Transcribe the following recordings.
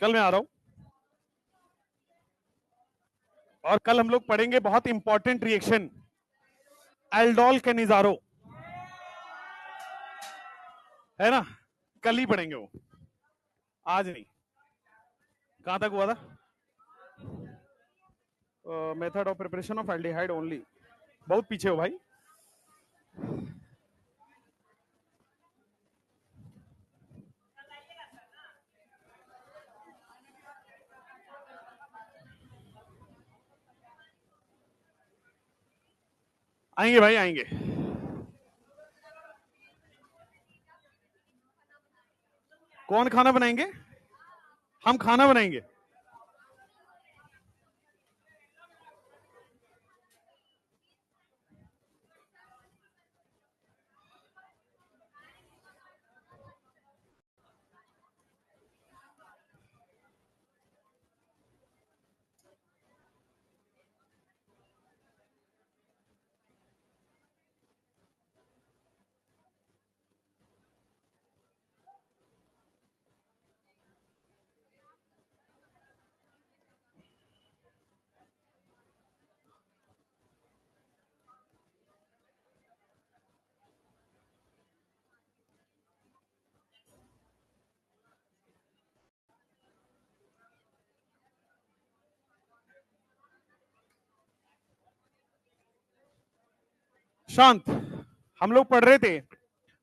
कल मैं आ रहा हूं और कल हम लोग पढ़ेंगे बहुत इंपॉर्टेंट रिएक्शन, एल्डोल कैनिजारो, है ना। कल ही पढ़ेंगे वो, आज नहीं। कहां तक हुआ था? Method of preparation of aldehyde only. बहुत पीछे हो भाई। आएंगे भाई आएंगे। कौन खाना बनाएंगे? हम खाना बनाएंगे। शांत। हम लोग पढ़ रहे थे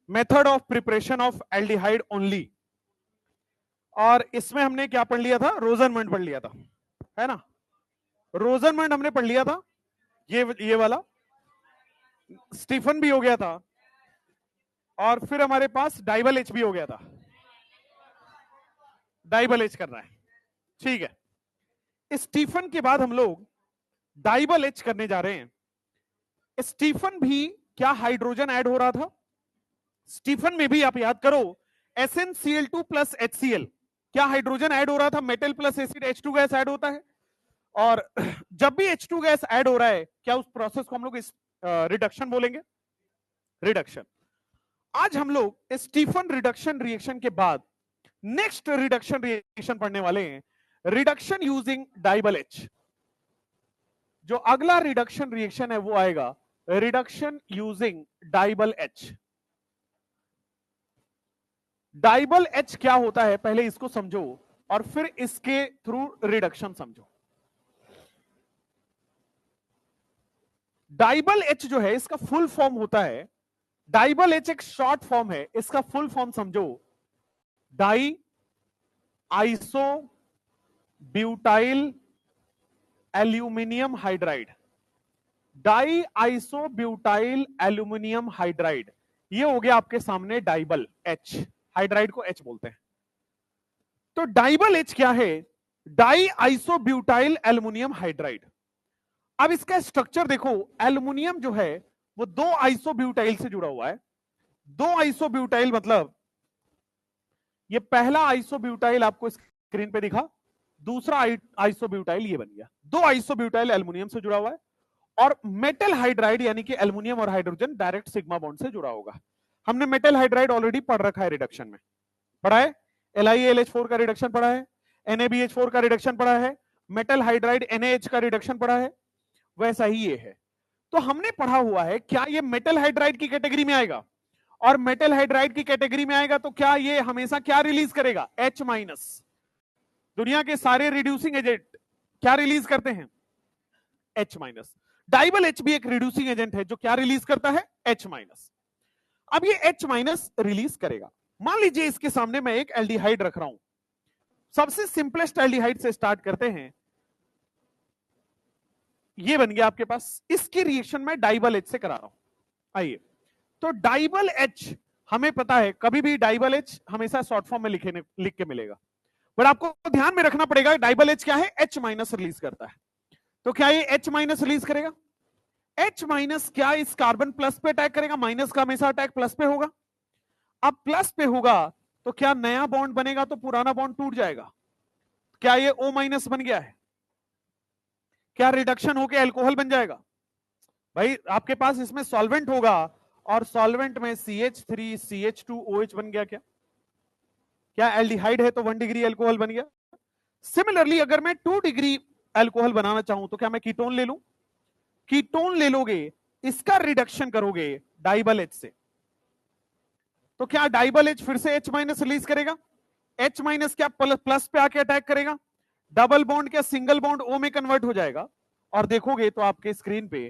method of preparation of aldehyde only, और इसमें हमने क्या पढ़ लिया था? रोजनमंड पढ़ लिया था, है ना। रोजनमंड हमने पढ़ लिया था, ये वाला। स्टीफन भी हो गया था, और फिर हमारे पास डाइबल एच भी हो गया था। डाइबल एच करना है, ठीक है। स्टीफन के बाद हम लोग डाइबल एच करने जा रहे हैं। स्टीफन भी क्या हाइड्रोजन ऐड हो रहा था? स्टीफन में भी आप याद करो, SnCl2 प्लस HCl, क्या हाइड्रोजन ऐड हो रहा था? Metal plus acid H2 gas add होता है। और जब भी H2 गैस ऐड हो रहा है, क्या उस प्रोसेस को हम लोग रिडक्शन बोलेंगे? रिडक्शन। आज हम लोग स्टीफन रिडक्शन रिएक्शन के बाद नेक्स्ट रिडक्शन रिएक्शन पढ़ने वाले हैं, रिडक्शन यूजिंग डाइबल एच। जो अगला रिडक्शन रिएक्शन है वो आएगा रिडक्शन यूजिंग डाइबल एच। डाइबल एच क्या होता है पहले इसको समझो, और फिर इसके थ्रू रिडक्शन समझो। डाइबल एच जो है, इसका फुल फॉर्म होता है, डाइबल एच एक शॉर्ट फॉर्म है, इसका फुल फॉर्म समझो, di iso butyl aluminium hydride. Di iso butyl aluminium hydride, ये हो गया आपके सामने डाइबल एच। हाइड्राइड को एच बोलते हैं। तो डाइबल एच क्या है? Di iso butyl aluminium hydride. अब इसका स्ट्रक्चर देखो, एल्यूमिनियम जो है वो दो आइसोब्यूटाइल से जुड़ा हुआ है। दो आइसोब्यूटाइल मतलब ये पहला आइसोब्यूटाइल आपको स्क्रीन पे दिखा, दूसरा आइसोब्यूटाइल ये बन गया। दो आइसोब्यूटाइल एल्यूमिनियम से जुड़ा हुआ है, और मेटल हाइड्राइड यानी कि एल्यूमिनियम और हाइड्रोजन डायरेक्ट सिग्मा बॉन्ड से जुड़ा होगा। हमने मेटल हाइड्राइड ऑलरेडी पढ़ रखा है, रिडक्शन में पढ़ा है। LiAlH4 का रिडक्शन पढ़ा है, NaBH4 का रिडक्शन पढ़ा है, मेटल हाइड्राइड NaH का रिडक्शन पढ़ा है। वैसा ही ये है। तो हमने पढ़ा हुआ है, क्या ये मेटल हाइड्राइड की कैटेगरी में आएगा? और मेटल हाइड्राइड की कैटेगरी में आएगा तो क्या ये हमेशा क्या रिलीज करेगा? H-। दुनिया के सारे रिड्यूसिंग एजेंट क्या रिलीज करते हैं? H-। डाइबल एच भी एक रिड्यूसिंग एजेंट है जो क्या रिलीज करता है? H-। अब ये H- रिलीज करेगा। मान लीजिए इसके सामने मैं एक एल्डिहाइड रख रहा हूं। सबसे सिंपलेस्ट एल्डिहाइड से स्टार्ट करते हैं। ये बन गया आपके पास, इसकी रिएक्शन में डाइबल एच से करा रहा हूं। आइए, तो डाइबल एच हमें पता है, कभी भी डाइबल एच हमेशा शॉर्ट फॉर्म में लिख के मिलेगा, पर आपको ध्यान में रखना पड़ेगा डाइबल एच क्या है? H- रिलीज करता है। तो क्या ये H- रिलीज करेगा? H- क्या इस कार्बन प्लस पे अटैक करेगा? माइनस का हमेशा अटैक प्लस पे होगा। अब प्लस पे होगा तो क्या नया बॉन्ड बनेगा तो पुराना बॉन्ड टूट जाएगा? क्या ये O- बन गया है? क्या रिडक्शन होकर एल्कोहल बन जाएगा? भाई आपके पास इसमें सॉल्वेंट होगा, और सॉल्वेंट में CH3CH2OH बन गया। क्या क्या एल्डिहाइड है तो 1 डिग्री एल्कोहल बन गया? सिमिलरली अगर मैं 2 डिग्री अल्कोहल बनाना चाहूं तो क्या मैं कीटोन ले लूं? कीटोन ले लोगे, इसका रिडक्शन करोगे डाइबल एच से, तो क्या डाइबल एच फिर से H माइनस रिलीज करेगा? H माइनस क्या प्लस पे आके अटैक करेगा? डबल बॉन्ड क्या सिंगल बॉन्ड O में कन्वर्ट हो जाएगा, और देखोगे तो आपके स्क्रीन पे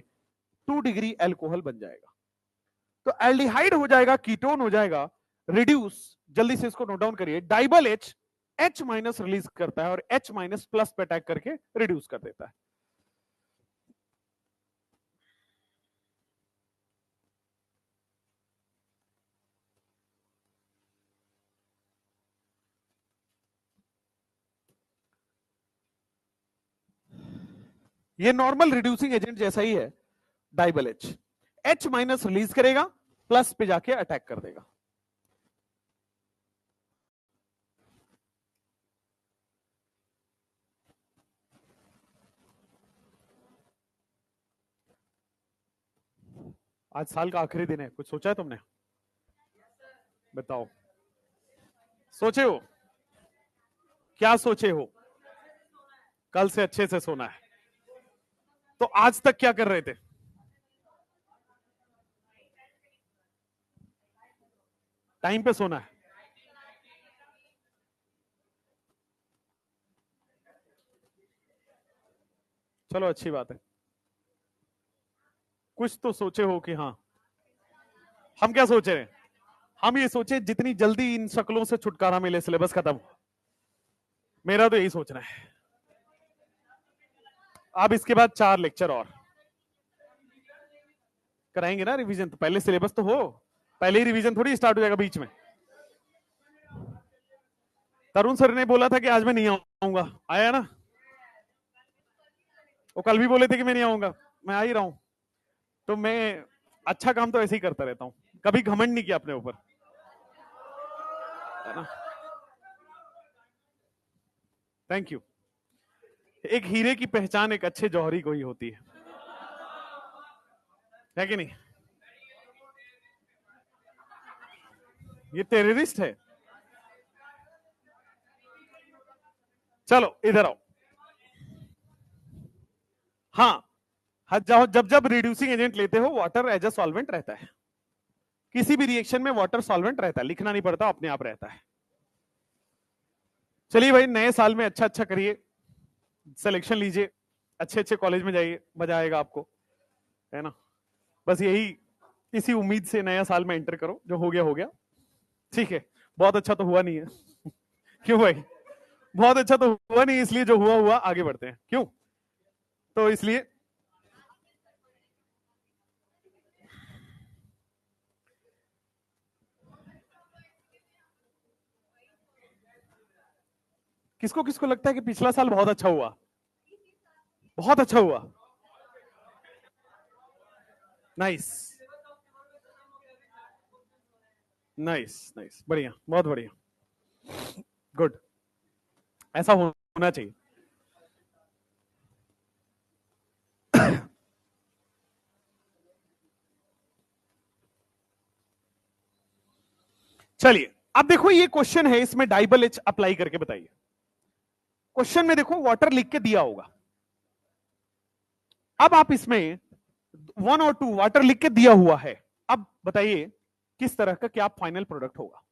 2 डिग्री अल्कोहल बन जाएगा। तो एल्डिहाइड हो जाएगा, कीटोन हो जाएगा, रिड्यूस। जल्दी से इसको नोट डाउन करिए, डाइबल एच H माइनस रिलीज करता है और H माइनस प्लस पे अटैक करके रिड्यूस कर देता है। ये नॉर्मल रिड्यूसिंग एजेंट जैसा ही है, DIBAL H. H minus release करेगा, प्लस पे जाके अटैक कर देगा। आज साल का आखिरी दिन है, कुछ सोचा है तुमने? बताओ, सोचे हो? क्या सोचे हो? कल से अच्छे से सोना है। तो आज तक क्या कर रहे थे? टाइम पे सोना है। चलो अच्छी बात है, कुछ तो सोचे हो कि हाँ। हम क्या सोचे रहे? हम ये सोचे जितनी जल्दी इन शक्लों से छुटकारा मिले, सिलेबस खत्म। मेरा तो यही सोचना है। अब इसके बाद 4 लेक्चर और कराएंगे ना रिवीजन, तो पहले सिलेबस तो हो, पहले ही रिवीजन थोड़ी स्टार्ट हो जाएगा बीच में। तरुण सर ने बोला था कि आज मैं नहीं आऊंगा, आया ना? वो कल भी बोले थे कि मैं नहीं आऊंगा, मैं आ ही रहा हूं। तो मैं अच्छा काम तो ऐसे ही करता रहता हूं, कभी घमंड नहीं किया अपने ऊपर, है ना? Thank you. एक हीरे की पहचान एक अच्छे जौहरी को ही होती है कि नहीं? ये टेररिस्ट है। चलो इधर आओ। हाँ, जाओ, जब जब रिड्यूसिंग एजेंट लेते हो, वाटर एज अ सॉल्वेंट रहता है। किसी भी रिएक्शन में वाटर सॉल्वेंट रहता है, लिखना नहीं पड़ता, अपने आप रहता है। चलिए भाई, नए साल में अच्छा अच्छा करिए, सिलेक्शन लीजिए, अच्छे अच्छे कॉलेज में जाइए, मजा आएगा आपको, है ना? बस यही, इसी उम्मीद से नया साल में एंटर करो, जो हो गया हो गया, ठीक है? बहुत अच्छा तो हुआ नहीं है क्यों भाई? बहुत अच्छा तो हुआ नहीं, इसलिए जो हुआ हुआ, आगे बढ़ते हैं, क्यों? तो इसलिए किसको किसको लगता है कि पिछला साल बहुत अच्छा हुआ? बहुत अच्छा हुआ। नाइस नाइस नाइस, बढ़िया, बहुत बढ़िया, गुड, ऐसा होना चाहिए। चलिए, अब देखो ये क्वेश्चन है, इसमें डाइबल एच अप्लाई करके बताइए। क्वेश्चन में देखो वाटर लिख के दिया होगा, अब आप इसमें 1 और 2 वाटर लिख के दिया हुआ है, अब बताइए किस तरह का क्या फाइनल प्रोडक्ट होगा?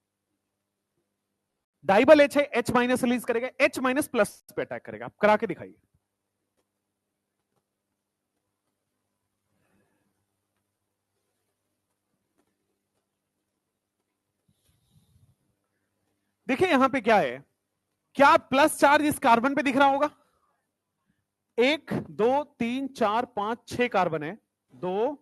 डाइबल एच है, H माइनस रिलीज करेगा, H माइनस प्लस पे अटैक करेगा, आप करा के दिखाइए। देखिए यहां पे क्या है, क्या प्लस चार्ज इस कार्बन पे दिख रहा होगा? 1 2 3 4 5 6 कार्बन है, 2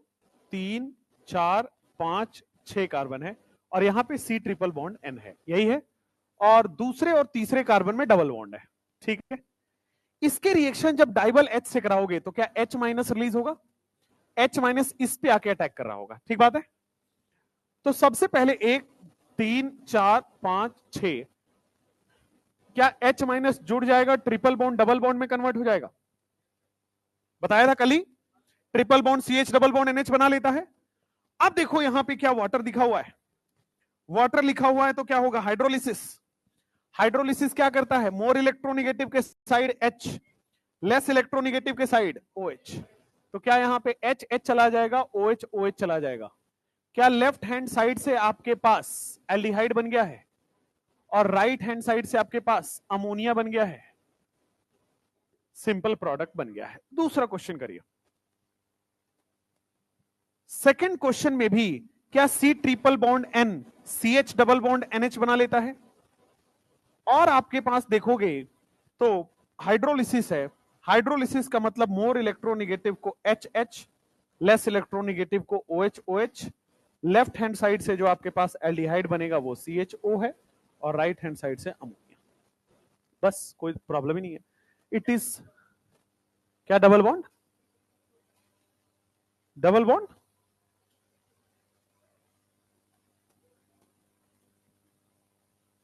3 4 5 6 कार्बन है, और यहां पे C ट्रिपल बॉन्ड N है, यही है, और दूसरे और तीसरे कार्बन में डबल बॉन्ड है, ठीक है? इसके रिएक्शन जब डाइबल H से कराओगे तो क्या H माइनस रिलीज होगा? H माइनस इस पे आके अटैक कर रहा होगा, ठीक बात है? तो सबसे पहले 1 3 4 5 6, क्या H माइनस जुड़ जाएगा, ट्रिपल बॉन्ड डबल बॉन्ड में कन्वर्ट हो जाएगा? बताया था कल ही, triple bond CH double bond NH बना लेता है। अब देखो यहां पे क्या वाटर दिखा हुआ है, वाटर लिखा हुआ है, तो क्या होगा? हाइड्रोलिसिस। हाइड्रोलिसिस क्या करता है? मोर इलेक्ट्रोनिगेटिव के साइड H, लेस इलेक्ट्रोनिगेटिव के साइड OH। तो क्या यहां पे H H चला जाएगा, OH OH चला जाएगा। क्या लेफ्ट हैंड साइड से आपके पास एल्डिहाइड बन गया है और राइट हैंड साइड से आपके पास अमोनिया बन गया है? सिंपल प्रोडक्ट बन गया है। दूसरा क्वेश्चन करिए। सेकंड क्वेश्चन में भी क्या C triple bond N CH double bond NH बना लेता है? और आपके पास देखोगे तो हाइड्रोलिसिस है। हाइड्रोलिसिस का मतलब मोर इलेक्ट्रोनिगेटिव को HH, लेस इलेक्ट्रोनिगेटिव को OH OH। Left hand side से जो आपके पास एल्डिहाइड बनेगा वो CHO है और राइट हैंड साइड से अमोनिया। बस, कोई प्रॉब्लम ही नहीं है। इट इज क्या double bond? Double bond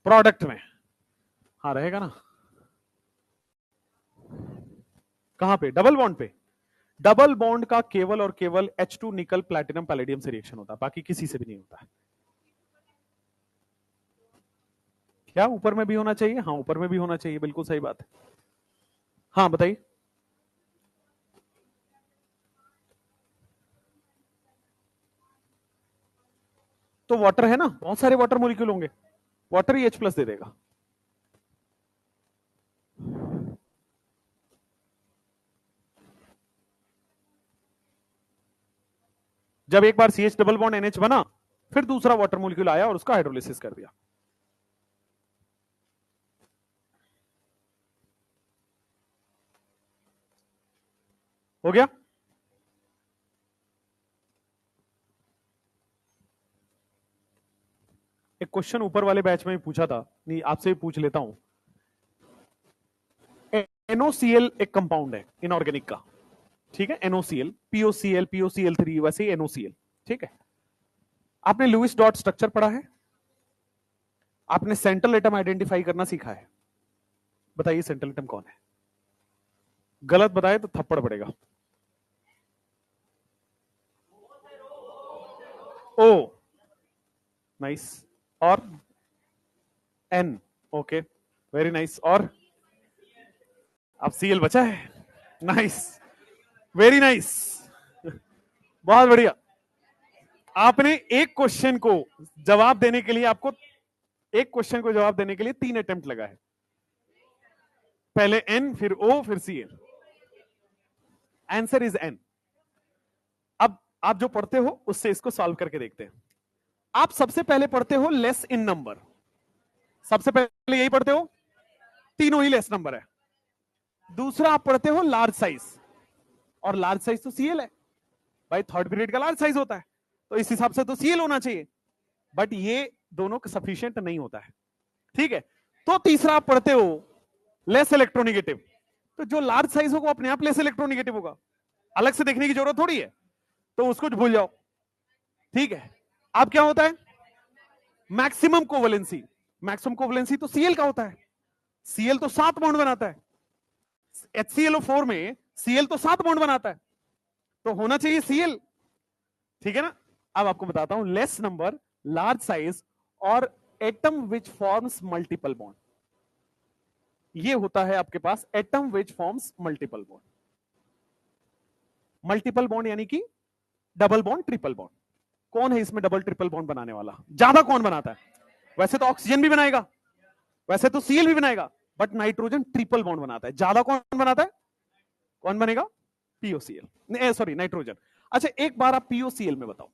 product में हाँ रहेगा ना। कहां पे? डबल बॉन्ड पे। डबल बॉन्ड का केवल और केवल H2 निकल प्लैटिनम पैलेडियम से रिएक्शन होता है, बाकी किसी से भी नहीं होता है। क्या ऊपर में भी होना चाहिए? हाँ ऊपर में भी होना चाहिए, बिल्कुल सही बात है। हाँ बताइए। तो वाटर है ना, बहुत सारे वाटर मॉलिक्यूल होंगे, वाटर ही H+ दे देगा। जब एक बार CH डबल बॉन्ड NH बना, फिर दूसरा वाटर मॉलिक्यूल आया और उसका हाइड्रोलिसिस कर दिया। हो गया? एक क्वेश्चन ऊपर वाले बैच में भी पूछा था, नहीं आपसे भी पूछ लेता हूं। NOCl एक कंपाउंड है इनऑर्गेनिक का, ठीक है? NOCl, POCl, POCl3, वैसे ही NOCl, ठीक है? आपने लुईस डॉट स्ट्रक्चर पढ़ा है? आपने सेंट्रल एटम आइडेंटिफाई करना सीखा है? बताइए सेंट्रल एटम कौन है? गलत बताए तो थप्पड़ पड़ेगा। O, nice. और N, ओके, वेरी नाइस। और अब Cl बचा है, नाइस, वेरी नाइस, बहुत बढ़िया। आपने एक क्वेश्चन को जवाब देने के लिए, आपको एक क्वेश्चन को जवाब देने के लिए 3 अटेम्प्ट लगा है। पहले N, फिर O, फिर Cl। Answer is N। अब आप जो पढ़ते हो उससे इसको सॉल्व करके देखते हैं। आप सबसे पहले पढ़ते हो लेस इन नंबर, सबसे पहले यही पढ़ते हो, तीनों ही लेस नंबर है। दूसरा आप पढ़ते हो लार्ज साइज, और लार्ज साइज तो Cl है भाई, थर्ड पीरियड का लार्ज साइज होता है, तो इस हिसाब से तो Cl होना चाहिए, बट ये दोनों सफिशिएंट नहीं होता है, ठीक है? तो तीसरा आप पढ़ते हो लेस इलेक्ट्रोनिगेटिव, तो जो लार्ज साइज होगा अपने आप लेस इलेक्ट्रोनिगेटिव होगा, अलग से देखने की जरूरत थोड़ी है, तो उसको भूल जाओ, ठीक है? अब क्या होता है? Maximum covalency. मैक्सिमम कोवेलेंसी तो Cl का होता है, Cl तो 7 बॉन्ड बनाता है, HClO4 में Cl तो 7 बॉन्ड बनाता है, तो होना चाहिए Cl, ठीक है ना? अब आपको बताता हूं लेस नंबर, लार्ज साइज और atom which forms multiple bond, ये होता है आपके पास atom which forms multiple bond. Multiple bond यानी कि डबल बॉन्ड, ट्रिपल बॉन्ड। कौन है इसमें डबल ट्रिपल बॉन्ड बनाने वाला? ज्यादा कौन बनाता है? वैसे तो ऑक्सीजन भी बनाएगा, वैसे तो Cl भी बनाएगा, बट नाइट्रोजन ट्रिपल बॉन्ड बनाता है। ज्यादा कौन बनाता है? कौन बनेगा? POCl, sorry nitrogen. अच्छा एक बार आप POCl में बताओ,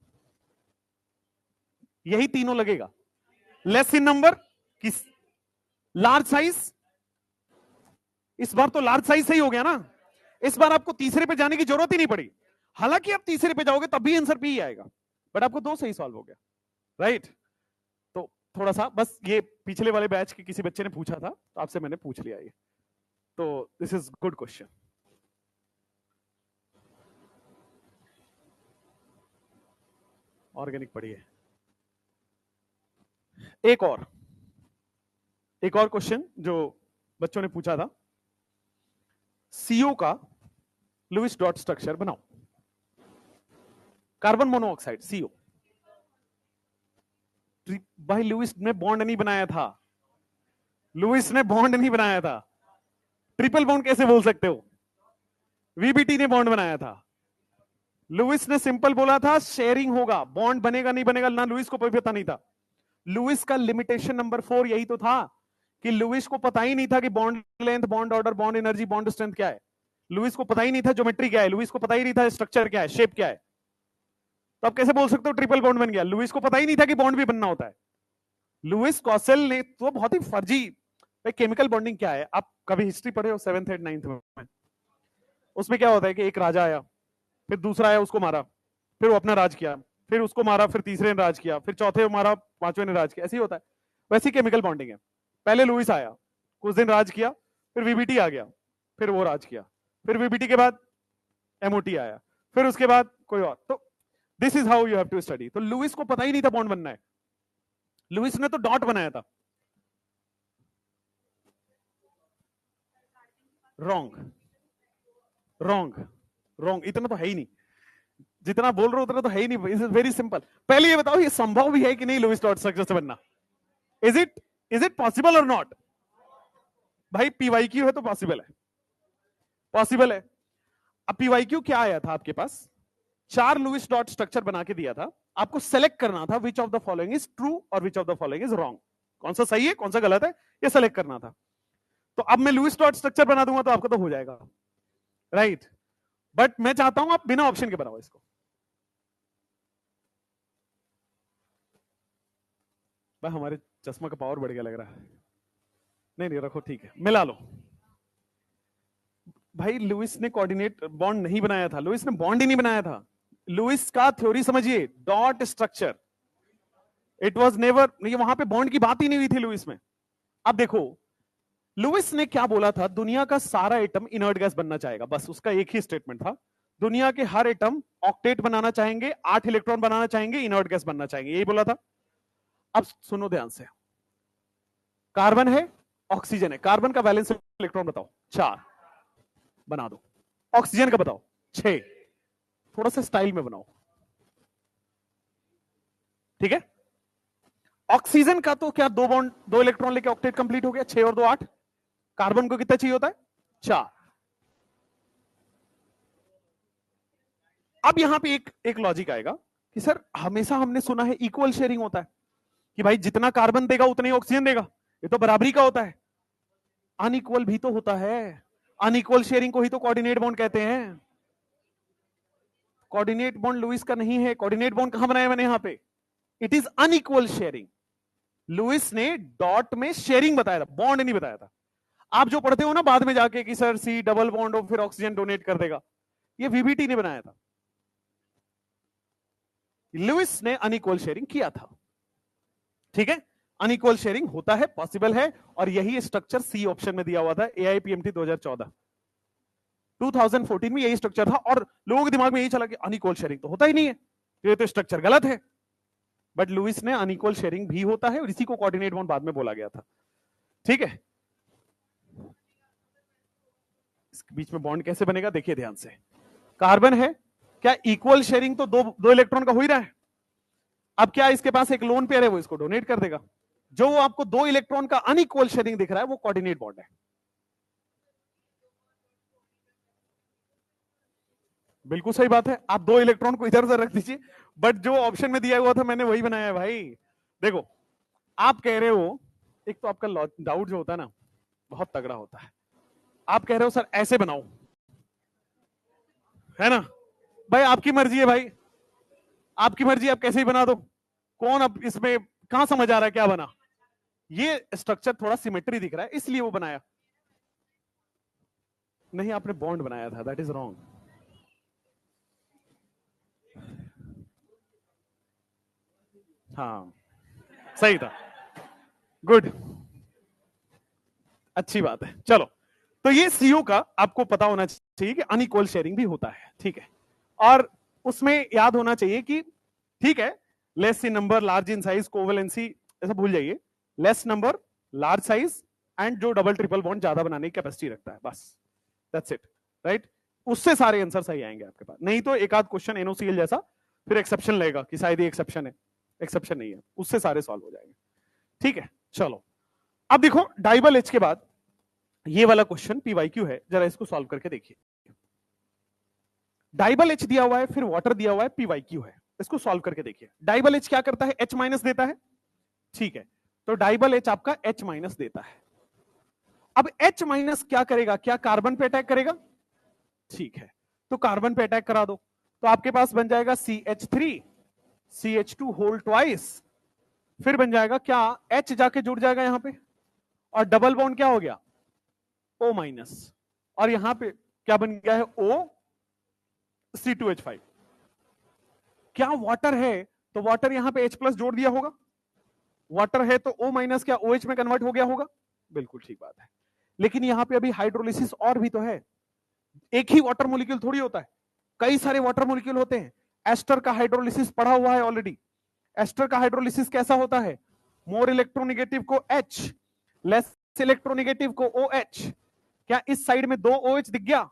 यही तीनों लगेगा, लेस इन नंबर, किस, लार्ज साइज, इस बार तो लार्ज साइज सही हो गया ना, इस बार आपको तीसरे पे जाने की जरूरत ही नहीं पड़ी। हालांकि आप तीसरे पे जाओगे तब भी आंसर P आएगा, बट आपको 2 सही सॉल्व हो गया, राइट? तो थोड़ा सा बस, ये पिछले वाले बैच के किसी बच्चे ने पूछा था तो आपसे मैंने पूछ लिया ये, तो this is good question. Organic पढ़िए। एक और क्वेश्चन जो बच्चों ने पूछा था, CO का लुईस डॉट स्ट्रक्चर बनाओ। कार्बन मोनोऑक्साइड CO, भाई लुईस ने बॉन्ड नहीं बनाया था, लुइस ने बॉन्ड नहीं बनाया था। ट्रिपल बॉन्ड कैसे बोल सकते हो? वीबीटी ने बॉन्ड बनाया था। लुइस ने सिंपल बोला था शेयरिंग होगा, बॉन्ड बनेगा नहीं बनेगा ना लुइस को कोई पता नहीं था। लुइस का लिमिटेशन नंबर 4 यही तो था कि लुइस को पता ही नहीं था कि bond length, bond order, bond energy, bond strength क्या है। लुइस को पता ही नहीं था ज्योमेट्री क्या है, लुइस को पता ही नहीं था स्ट्रक्चर क्या है, शेप क्या है। तो आप कैसे बोल सकते हो ट्रिपल बॉन्ड बन गया? लुइस को पता ही नहीं था कि बॉन्ड भी बनना होता है। लुइस कॉसेल ने तो बहुत ही फर्जी। केमिकल बॉन्डिंग क्या है? आप कभी हिस्ट्री पढ़े हो 7th 8th 9th में? उसमें क्या होता है कि एक राजा आया, फिर दूसरा आया, उसको मारा, फिर वो अपना राज किया, फिर उसको मारा, फिर तीसरे ने राज किया, फिर चौथे मारा, पांचवें ने राज किया। ऐसे ही होता है। वैसी केमिकल बॉन्डिंग है। पहले लुइस आया, कुछ दिन राज किया, फिर वीबीटी आ गया, फिर वो राज किया, फिर वीबीटी के बाद एमओटी आया, फिर उसके बाद कोई और। तो this is how you have to study. तो लुइस को पता ही नहीं था बॉन्ड बनना है। लुइस ने तो डॉट बनाया था। Wrong, wrong, wrong. इतना तो है ही नहीं, जितना बोल रहे हो उतना तो है ही नहीं। Is very simple. पहले ये बताओ, ये संभव भी है कि नहीं लुइस डॉट स्ट्रक्चर से बनना? इज इट पॉसिबल और नॉट? भाई पीवाईक्यू है तो पॉसिबल है, पॉसिबल है। अब पीवाईक्यू क्या आया था आपके पास? 4 लुइस डॉट स्ट्रक्चर बना के दिया था, आपको सेलेक्ट करना था which of the following is true और which of the following is wrong. कौन सा सही है कौन सा गलत है ये सेलेक्ट करना था। तो अब मैं लुइस डॉट स्ट्रक्चर बना दूंगा तो आपको तो हो जाएगा, राइट। बट मैं चाहता हूं आप बिना ऑप्शन के बनाओ इसको। भाई हमारे चश्मा का पावर बढ़ गया लग रहा है। नहीं नहीं रखो, ठीक है, मिला लो। भाई लुइस ने कोऑर्डिनेट बॉन्ड नहीं बनाया था, लुइस ने बॉन्ड ही नहीं बनाया था। लुइस का थ्योरी समझिए, dot structure. It was never, वहां पे बॉन्ड की बात ही नहीं हुई थी लुइस में। अब देखो लुइस ने क्या बोला था, दुनिया का सारा एटम इनर्ट गैस बनना चाहेगा, बस उसका एक ही स्टेटमेंट था। दुनिया के हर एटम ऑक्टेट बनाना चाहेंगे, 8 इलेक्ट्रॉन बनाना चाहेंगे, इनर्ट गैस बनना चाहेंगे, यही बोला था। अब सुनो ध्यान से, कार्बन है, ऑक्सीजन है, कार्बन का वैलेंस इलेक्ट्रॉन बताओ 4, बना दो। ऑक्सीजन का बताओ 6, थोड़ा सा स्टाइल में बनाओ, ठीक है। ऑक्सीजन का तो क्या 2 बॉन्ड 2 इलेक्ट्रॉन लेके ऑक्टेट कंप्लीट हो गया, 6 और 2 8। कार्बन को कितना चाहिए होता है? 4। अब यहां पे एक लॉजिक आएगा कि सर हमेशा हमने सुना है इक्वल शेयरिंग होता है, कि भाई जितना कार्बन देगा उतना ही ऑक्सीजन देगा, ये तो बराबरी का होता है। अनइक्वल भी तो होता है, अनइक्वल शेयरिंग को ही तो कोऑर्डिनेट बॉन्ड कहते हैं। कोऑर्डिनेट बॉन्ड लुइस का नहीं है, कोऑर्डिनेट बॉन्ड कहां बनाया मैंने यहां पे? It is unequal sharing. Lewis ने डॉट में शेयरिंग बताया था, बॉन्ड नहीं बताया था। आप जो पढ़ते हो ना बाद में जाके कि सर सी डबल बॉन्ड हो फिर ऑक्सीजन डोनेट कर देगा, ये वीबीटी ने बनाया था। लुइस ने अनइक्वल शेयरिंग किया था, ठीक है। अनइक्वल शेयरिंग होता है, पॉसिबल है, और यही स्ट्रक्चर सी ऑप्शन में दिया हुआ था एआईपीएमटी 2014 2014 में यही स्ट्रक्चर था। और लोगों के दिमाग में यही चला कि अनइक्वल शेयरिंग तो होता ही नहीं है, ये तो स्ट्रक्चर गलत है। बट लुइस ने अनइक्वल शेयरिंग भी होता है और इसी को कोऑर्डिनेट बॉन्ड बाद में बोला गया था, ठीक है। इसके बीच में बॉन्ड कैसे बनेगा देखिए ध्यान से। कार्बन है, क्या इक्वल शेयरिंग तो दो इलेक्ट्रॉन का हो ही रहा है। अब क्या इसके पास एक लोन पेयर है, वो इसको डोनेट कर देगा। जो आपको 2 इलेक्ट्रॉन का अनइक्वल शेयरिंग दिख रहा है वो कोऑर्डिनेट बॉन्ड है। बिल्कुल सही बात है, आप 2 इलेक्ट्रॉन को इधर उधर रख दीजिए, बट जो ऑप्शन में दिया हुआ था मैंने वही बनाया है भाई। देखो आप कह रहे हो, एक तो आपका डाउट जो होता है ना बहुत तगड़ा होता है। आप कह रहे हो सर ऐसे बनाओ, है ना? भाई आपकी मर्जी है भाई, आपकी मर्जी, आप कैसे ही बना दो। कौन अब इसमें कहां समझ आ रहा है क्या बना? ये स्ट्रक्चर थोड़ा सिमेट्री दिख रहा है इसलिए वो बनाया। नहीं आपने बॉन्ड बनाया था, दैट इज रॉन्ग। हाँ सही था, गुड, अच्छी बात है। चलो तो ये सीओ का आपको पता होना चाहिए कि अनइक्वल शेयरिंग भी होता है, ठीक है। और उसमें याद होना चाहिए कि ठीक है, less in number large in size covalency ऐसा भूल जाइए, less number large size and जो डबल ट्रिपल बॉन्ड ज्यादा बनाने की कैपेसिटी रखता है, बस दैट्स इट, राइट। उससे सारे आंसर सही आएंगे आपके पास। नहीं तो एक आध क्वेश्चन एनओसीएल जैसा फिर एक्सेप्शन लेगा कि शायद ये एक्सेप्शन है, एक्सेप्शन नहीं है, उससे सारे सॉल्व हो जाएंगे, ठीक है। चलो अब देखो डाइबल एच के बाद ये वाला क्वेश्चन पीवाईक्यू है, जरा इसको सॉल्व करके देखिए। डाइबल एच दिया हुआ है, फिर वाटर दिया हुआ है, पीवाईक्यू है, इसको सॉल्व करके देखिए। डाइबल एच क्या करता है? एच माइनस देता है, ठीक है, तो डाइबल एच आपका एच माइनस देता है। अब एच माइनस क्या करेगा? क्या कार्बन पे अटैक करेगा? ठीक है, तो कार्बन पे अटैक करा दो, तो आपके पास बन जाएगा CH3 CH2 होल ट्वाइस, फिर बन जाएगा क्या? H जाके जुड़ जाएगा यहां पे, और डबल बॉन्ड क्या हो गया? O माइनस, और यहां पे क्या बन गया है? O C2H5। क्या वाटर है तो वाटर यहां पे H प्लस जोड़ दिया होगा, वाटर है तो O माइनस क्या OH में कन्वर्ट हो गया होगा? बिल्कुल ठीक बात है। लेकिन यहां पे अभी हाइड्रोलिसिस और भी तो है, एक ही वाटर मॉलिक्यूल थोड़ी होता है, कई सारे वाटर मॉलिक्यूल होते हैं। एस्टर का हाइड्रोलिसिस पढ़ा हुआ है ऑलरेडी। एस्टर का हाइड्रोलिसिस कैसा होता है? मोर इलेक्ट्रोनेगेटिव को H, लेस इलेक्ट्रोनेगेटिव को OH। क्या इस साइड में दो OH दिख गया?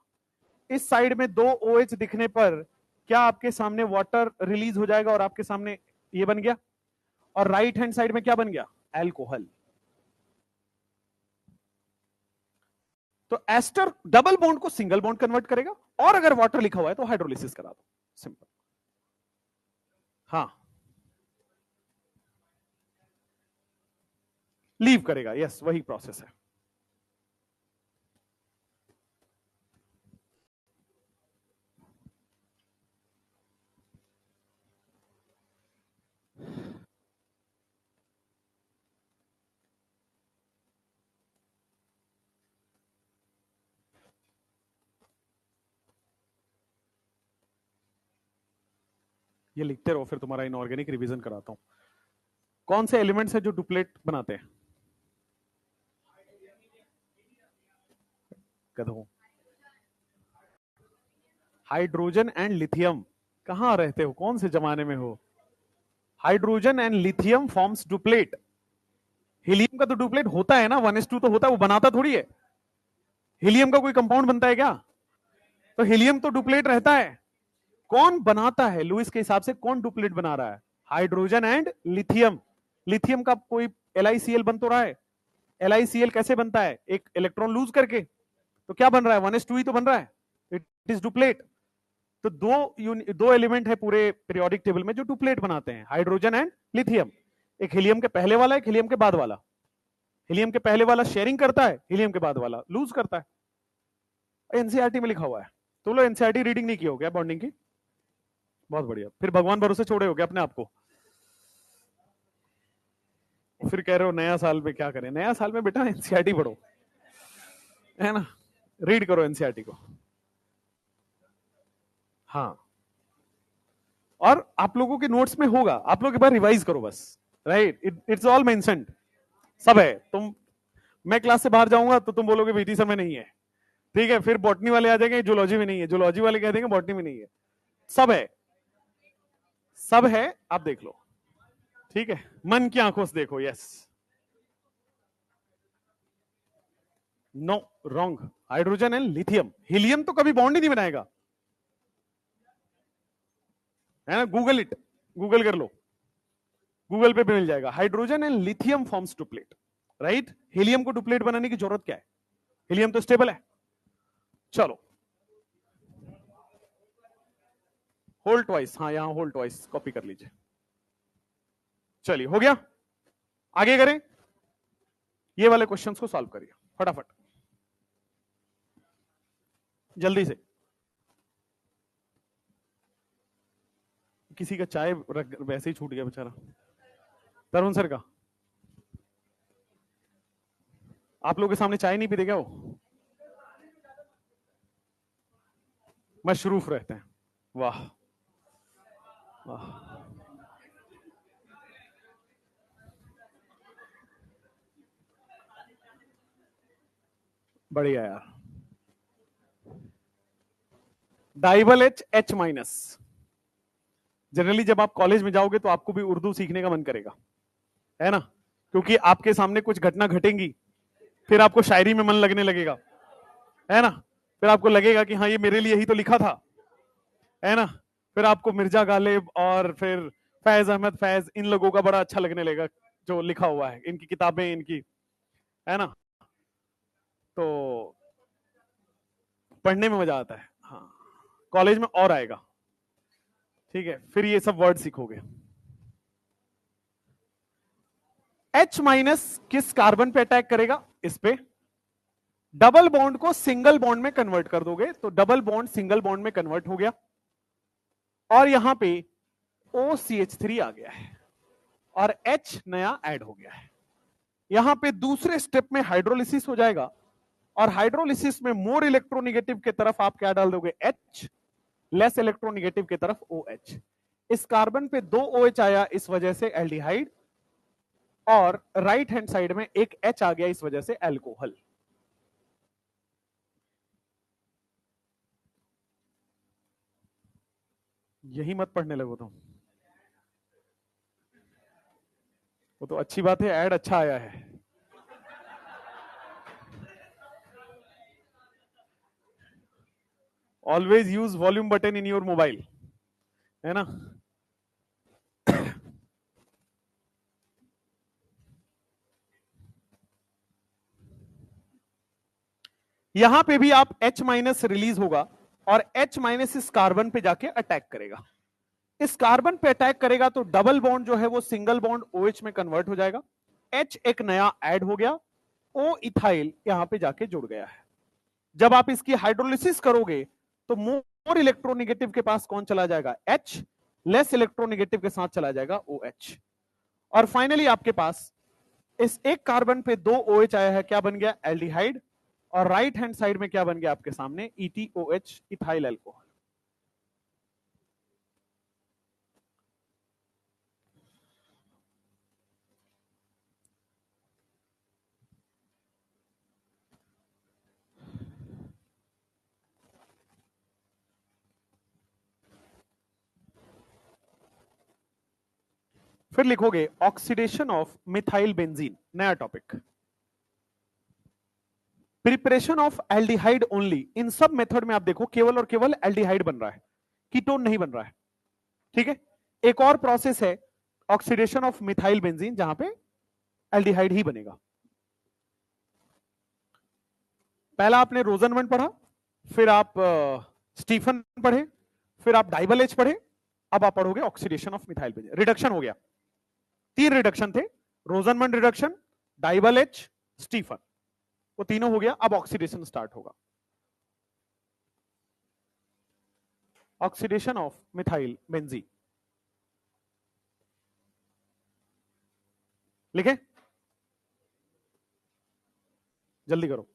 इस साइड में दो OH दिखने पर क्या आपके सामने वाटर रिलीज हो जाएगा और आपके सामने ये बन गया, और राइट हैंड साइड में क्या बन गया? एल्कोहल। तो एस्टर डबल बॉन्ड को सिंगल बॉन्ड कन्वर्ट करेगा, और अगर वाटर लिखा हुआ है तो हाइड्रोलिसिस करा दो, सिंपल। हाँ, लीव करेगा, यस, वही प्रोसेस है। ये लिखते रहो, फिर तुम्हारा इनऑर्गेनिक रिवीजन कराता हूं। कौन से एलिमेंट्स है जो डुप्लेट बनाते हैं? गधों। Hydrogen and lithium. कहां रहते हो, कौन से जमाने में हो? Hydrogen and lithium forms duplet. Helium का तो डुप्लेट होता है ना, 1s2 तो होता है, वो बनाता थोड़ी है। हीलियम का कोई कंपाउंड बनता है क्या? तो हीलियम तो डुप्लेट रहता है। कौन बनाता है लुइस के हिसाब से? कौन डुप्लेट बना रहा है? Hydrogen and lithium. लिथियम का कोई LiCl बन तो रहा है। LiCl कैसे बनता है? एक इलेक्ट्रॉन लूज करके, तो क्या बन रहा है? 1s2 ही तो बन रहा है, इट इज डुप्लेट। तो दो एलिमेंट है पूरे पीरियोडिक टेबल में जो डुप्लेट बनाते हैं, हाइड्रोजन एंड लिथियम। एक हीलियम के पहले वाला, एक हीलियम के बाद वाला। हीलियम के पहले वाला शेयरिंग करता है, हीलियम के बाद वाला लूज करता है। एनसीईआरटी में लिखा हुआ है। तो लो एनसीईआरटी रीडिंग नहीं की हो क्या बॉन्डिंग की? बहुत बढ़िया, फिर भगवान भरोसे छोड़े हो गया अपने आप को। फिर कह रहे हो नया साल में क्या करें? नया साल में बेटा एनसीईआरटी पढ़ो, है ना, रीड करो एनसीईआरटी को। हाँ, और आप लोगों के नोट्स में होगा, आप लोग एक बार रिवाइज करो बस, राइट? इट्स ऑल मेंशन्ड, सब है। तुम, मैं क्लास से बाहर जाऊंगा तो तुम बोलोगे बीटी सर में नहीं है, ठीक है, फिर बॉटनी वाले आ जाएंगे जूलॉजी में नहीं है, जूलॉजी वाले कह देंगे बॉटनी में नहीं है। सब है, सब है, आप देख लो, ठीक है, मन की आंखों से देखो। Yes, no, wrong. Hydrogen and lithium. Helium तो कभी बॉन्ड ही नहीं बनाएगा, है ना, गूगल इट, गूगल कर लो, गूगल पे भी मिल जाएगा। Hydrogen and lithium forms duplet, right? Helium को डुप्लेट बनाने की जरूरत क्या है? हीलियम तो स्टेबल है। चलो, होल्ड ट्वाइस, हाँ यहां होल्ड ट्वाइस कॉपी कर लीजिए। चलिए, हो गया, आगे करें। ये वाले क्वेश्चंस को सॉल्व करिए फटाफट, जल्दी से। किसी का चाय वैसे ही छूट गया बेचारा, तरुण सर का। आप लोगों के सामने चाय नहीं पीते क्या वो? मशरूफ रहते हैं। वाह वाह, बढ़िया यार। डाइबल एच एच माइनस। जनरली जब आप कॉलेज में जाओगे तो आपको भी उर्दू सीखने का मन करेगा, है ना, क्योंकि आपके सामने कुछ घटना घटेंगी, फिर आपको शायरी में मन लगने लगेगा, है ना, फिर आपको लगेगा कि हाँ ये मेरे लिए ही तो लिखा था, है ना। फिर आपको मिर्जा गालिब और फिर फैज अहमद फैज, इन लोगों का बड़ा अच्छा लगने लगेगा जो लिखा हुआ है, इनकी किताबें, इनकी, है ना, तो पढ़ने में मजा आता है। हाँ, कॉलेज में और आएगा। ठीक है, फिर ये सब वर्ड सीखोगे। H माइनस किस कार्बन पे अटैक करेगा? इस पे। डबल बॉन्ड को सिंगल बॉन्ड में कन्वर्ट कर दोगे तो डबल बॉन्ड सिंगल बॉन्ड में कन्वर्ट हो गया, और यहां पे OCH3 आ गया है और H नया ऐड हो गया है। यहां पे दूसरे स्टेप में हाइड्रोलिसिस हो जाएगा, और हाइड्रोलिसिस में मोर इलेक्ट्रोनिगेटिव की तरफ आप क्या डाल दोगे? H, लेस इलेक्ट्रोनिगेटिव की तरफ OH। इस कार्बन पे 2 OH आया, इस वजह से एल्डिहाइड, और राइट हैंड साइड में एक H आ गया, इस वजह से एल्कोहल। यही मत पढ़ने लगो तुम। वो तो अच्छी बात है, ऐड अच्छा आया है। Always use volume button in your mobile, है ना। यहां पे भी आप H माइनस रिलीज होगा, और H माइनस इस कार्बन पे जाके अटैक करेगा। इस कार्बन पे अटैक करेगा तो डबल बॉन्ड जो है वो सिंगल बॉन्ड OH में कन्वर्ट हो जाएगा, H एक नया ऐड हो गया, O इथाइल यहां पे जाके जुड़ गया है। जब आप इसकी हाइड्रोलिसिस करोगे तो मोर इलेक्ट्रोनिगेटिव के पास कौन चला जाएगा? H, लेस इलेक्ट्रोनिगेटिव के साथ चला जाएगा OH, और फाइनली आपके पास इस एक कार्बन पे 2 OH आया है, क्या बन गया? एल्डिहाइड, और राइट हैंड साइड में क्या बन गया आपके सामने? ETOH, ethyl alcohol. फिर लिखोगे ऑक्सीडेशन ऑफ मिथाइल बेंजीन, नया topic. Preparation of aldehyde only. इन सब मेथड में आप देखो केवल और केवल एल्डिहाइड बन रहा है, कीटोन नहीं बन रहा है। ठीक है, एक और प्रोसेस है ऑक्सीडेशन ऑफ मिथाइल बेंजीन, जहां पे एल्डिहाइड ही बनेगा। पहला आपने रोजनमैन पढ़ा, फिर आप स्टीफन पढ़े, फिर आप डाइबल एच पढ़े, अब आप पढ़ोगे oxidation of methyl benzene. Reduction हो गया, 3 रिडक्शन थे, रोजनमैन रिडक्शन, डाइबल एच, स्टीफन, वो तीनों हो गया। अब ऑक्सीडेशन स्टार्ट होगा, ऑक्सीडेशन ऑफ मिथाइल बेंजीन। लिखे, जल्दी करो।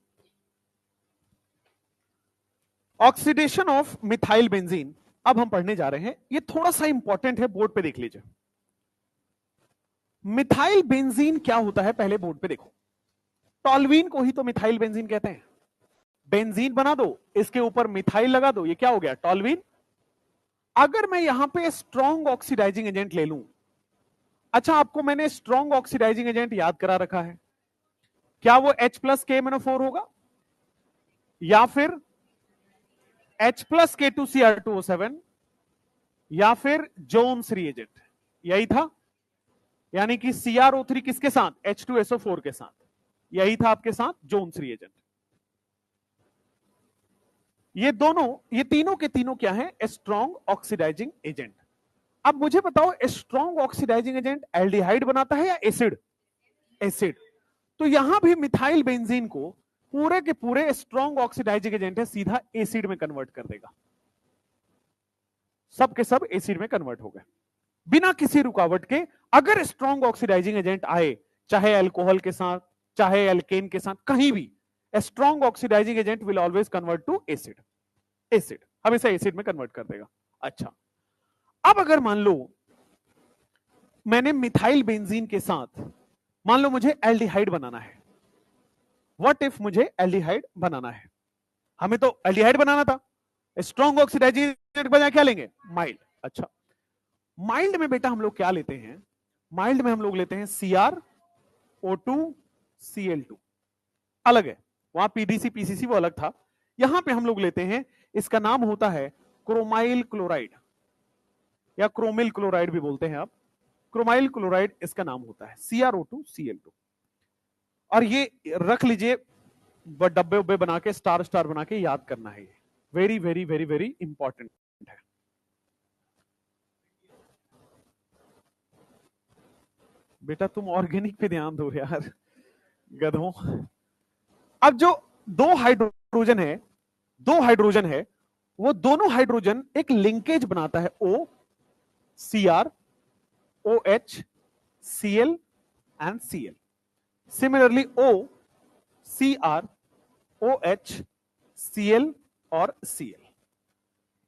ऑक्सीडेशन ऑफ मिथाइल बेंजीन अब हम पढ़ने जा रहे हैं, ये थोड़ा सा इंपॉर्टेंट है, बोर्ड पे देख लीजिए। मिथाइल बेंजीन क्या होता है पहले बोर्ड पे देखो। टॉल्वीन को ही तो मिथाइल बेंजीन कहते हैं। बेंजीन बना दो, इसके ऊपर मिथाइल लगा दो, ये क्या हो गया? टॉल्वीन। अगर मैं यहां पे स्ट्रॉन्ग ऑक्सीडाइजिंग एजेंट ले लूं, अच्छा आपको मैंने स्ट्रॉन्ग ऑक्सीडाइजिंग एजेंट याद करा रखा है, क्या वो H+K-4 होगा, या फिर H+K2Cr2O7, या फिर जोन्स रिएजेंट? यही था, यानी कि CrO3 किसके साथ? H2SO4 के साथ। यही था आपके साथ जोन्स रिएजेंट। ये दोनों, ये तीनों के तीनों क्या है? Strong oxidising agent. अब मुझे बताओ, स्ट्रॉन्ग ऑक्सीडाइजिंग एजेंट एल्डिहाइड बनाता है या एसिड? एसिड। तो यहां भी मिथाइल बेंजीन को पूरे के पूरे स्ट्रॉन्ग ऑक्सीडाइजिंग एजेंट है, सीधा एसिड में कन्वर्ट कर देगा। सब के सब एसिड में कन्वर्ट हो गए बिना किसी रुकावट के। अगर स्ट्रॉन्ग ऑक्सीडाइजिंग एजेंट आए, चाहे अल्कोहल के साथ, चाहे एल्केन के साथ, कहीं भी, strong oxidising agent will always convert to acid. Acid हमेशा एसिड में कन्वर्ट कर देगा। अच्छा, अब अगर मान लो मैंने मिथाइल बेंजीन के साथ, मान लो मुझे एल्डिहाइड बनाना है। व्हाट इफ मुझे एल्डिहाइड बनाना है? हमें तो एल्डिहाइड बनाना था, स्ट्रॉन्ग ऑक्सीडाइजिंग एजेंट बजाय क्या लेंगे? माइल्ड। अच्छा, माइल्ड में बेटा हम लोग क्या लेते हैं? माइल्ड में हम लोग लेते हैं CrO2 Cl2, अलग है, वहां PDC PCC वो अलग था। यहां पे हम लोग लेते हैं, इसका नाम होता है क्रोमाइल क्लोराइड, या क्रोमिल क्लोराइड भी बोलते हैं आप। क्रोमाइल क्लोराइड इसका नाम होता है, CrO2 Cl2। और ये रख लीजिए, डब्बे उब्बे बना के स्टार स्टार बना के याद करना है। Very very very very important है। बेटा तुम ऑर्गेनिक पे ध्यान दो यार, गधों। अब जो दो हाइड्रोजन है, दो हाइड्रोजन है, वो दोनों हाइड्रोजन एक लिंकेज बनाता है, O C R, O H, C L and C L. Similarly O C R, O H, C L और सी एल,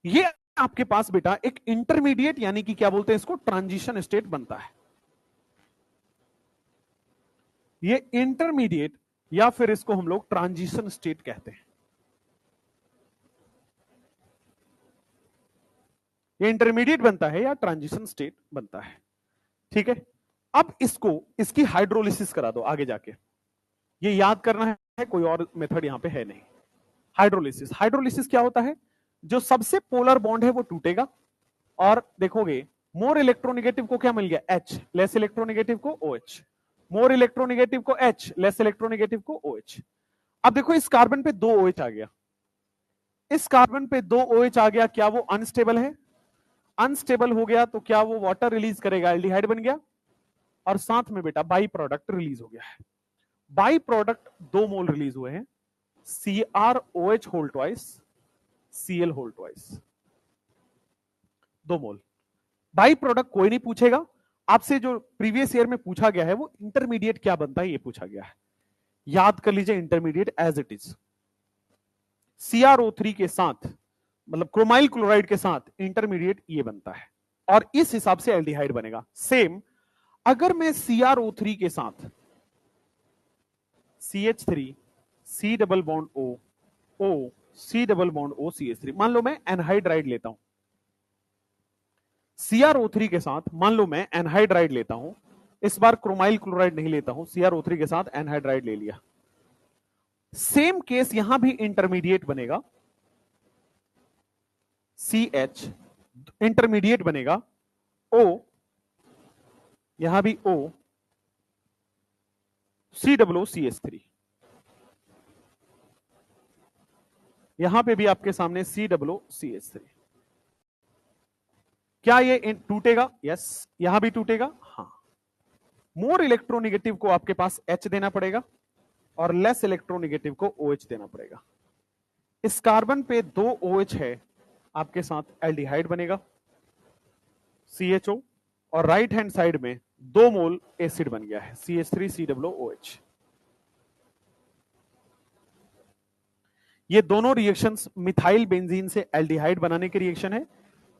ये आपके पास बेटा एक इंटरमीडिएट यानी कि क्या बोलते हैं इसको, ट्रांजिशन स्टेट बनता है। ये इंटरमीडिएट या फिर इसको हम लोग ट्रांजिशन स्टेट कहते हैं। ये इंटरमीडिएट बनता है या ट्रांजिशन स्टेट बनता है। ठीक है, अब इसको, इसकी हाइड्रोलिसिस करा दो आगे जाके, ये याद करना है, कोई और मेथड यहां पे है नहीं। हाइड्रोलिसिस, हाइड्रोलिसिस क्या होता है, जो सबसे पोलर बॉन्ड है वो टूटेगा, और देखोगे मोर इलेक्ट्रोनेगेटिव को क्या मिल गया, H, लेस इलेक्ट्रोनेगेटिव को OH, मोर इलेक्ट्रोनेगेटिव को H, लेस इलेक्ट्रोनेगेटिव को OH। अब देखो इस कार्बन पे 2 OH आ गया, इस कार्बन पे 2 OH आ गया, क्या वो अनस्टेबल है, अनस्टेबल हो गया तो क्या वो वाटर रिलीज करेगा, एल्डिहाइड बन गया, और साथ में बेटा बाई प्रोडक्ट रिलीज हो गया है। बाई प्रोडक्ट 2 मोल रिलीज हुए हैं, CrOH whole twice, Cl whole twice, 2 mole. By product कोई नहीं पूछेगा आपसे, जो प्रीवियस ईयर में पूछा गया है वो इंटरमीडिएट क्या बनता है ये पूछा गया है, याद कर लीजिए intermediate as it is. CrO3 के साथ, मतलब क्रोमाइल क्लोराइड के साथ इंटरमीडिएट ये बनता है, और इस हिसाब से एल्डिहाइड बनेगा। सेम अगर मैं CrO3 के साथ CH3, C double bond O, C double bond O, CH3, मान लो मैं एनहाइड्राइड लेता हूं, CrO3 के साथ मान लो मैं एनहाइड्राइड लेता हूं, इस बार क्रोमाइल क्लोराइड नहीं लेता हूं, CrO3 के साथ एनहाइड्राइड ले लिया, सेम केस यहां भी इंटरमीडिएट बनेगा, CH, इंटरमीडिएट बनेगा O, यहां भी O, COO CH3, यहां पे भी आपके सामने COO CH3। क्या ये टूटेगा, यस, यहां भी टूटेगा, हाँ। मोर इलेक्ट्रोनेगेटिव को आपके पास H देना पड़ेगा, और लेस इलेक्ट्रोनेगेटिव को OH देना पड़ेगा। इस कार्बन पे 2 OH है, आपके साथ एल्डिहाइड बनेगा, CHO, और राइट हैंड साइड में 2 मोल एसिड बन गया है, CH3COOH। ये दोनों रिएक्शंस मिथाइल बेंजीन से एल्डिहाइड बनाने की रिएक्शन है,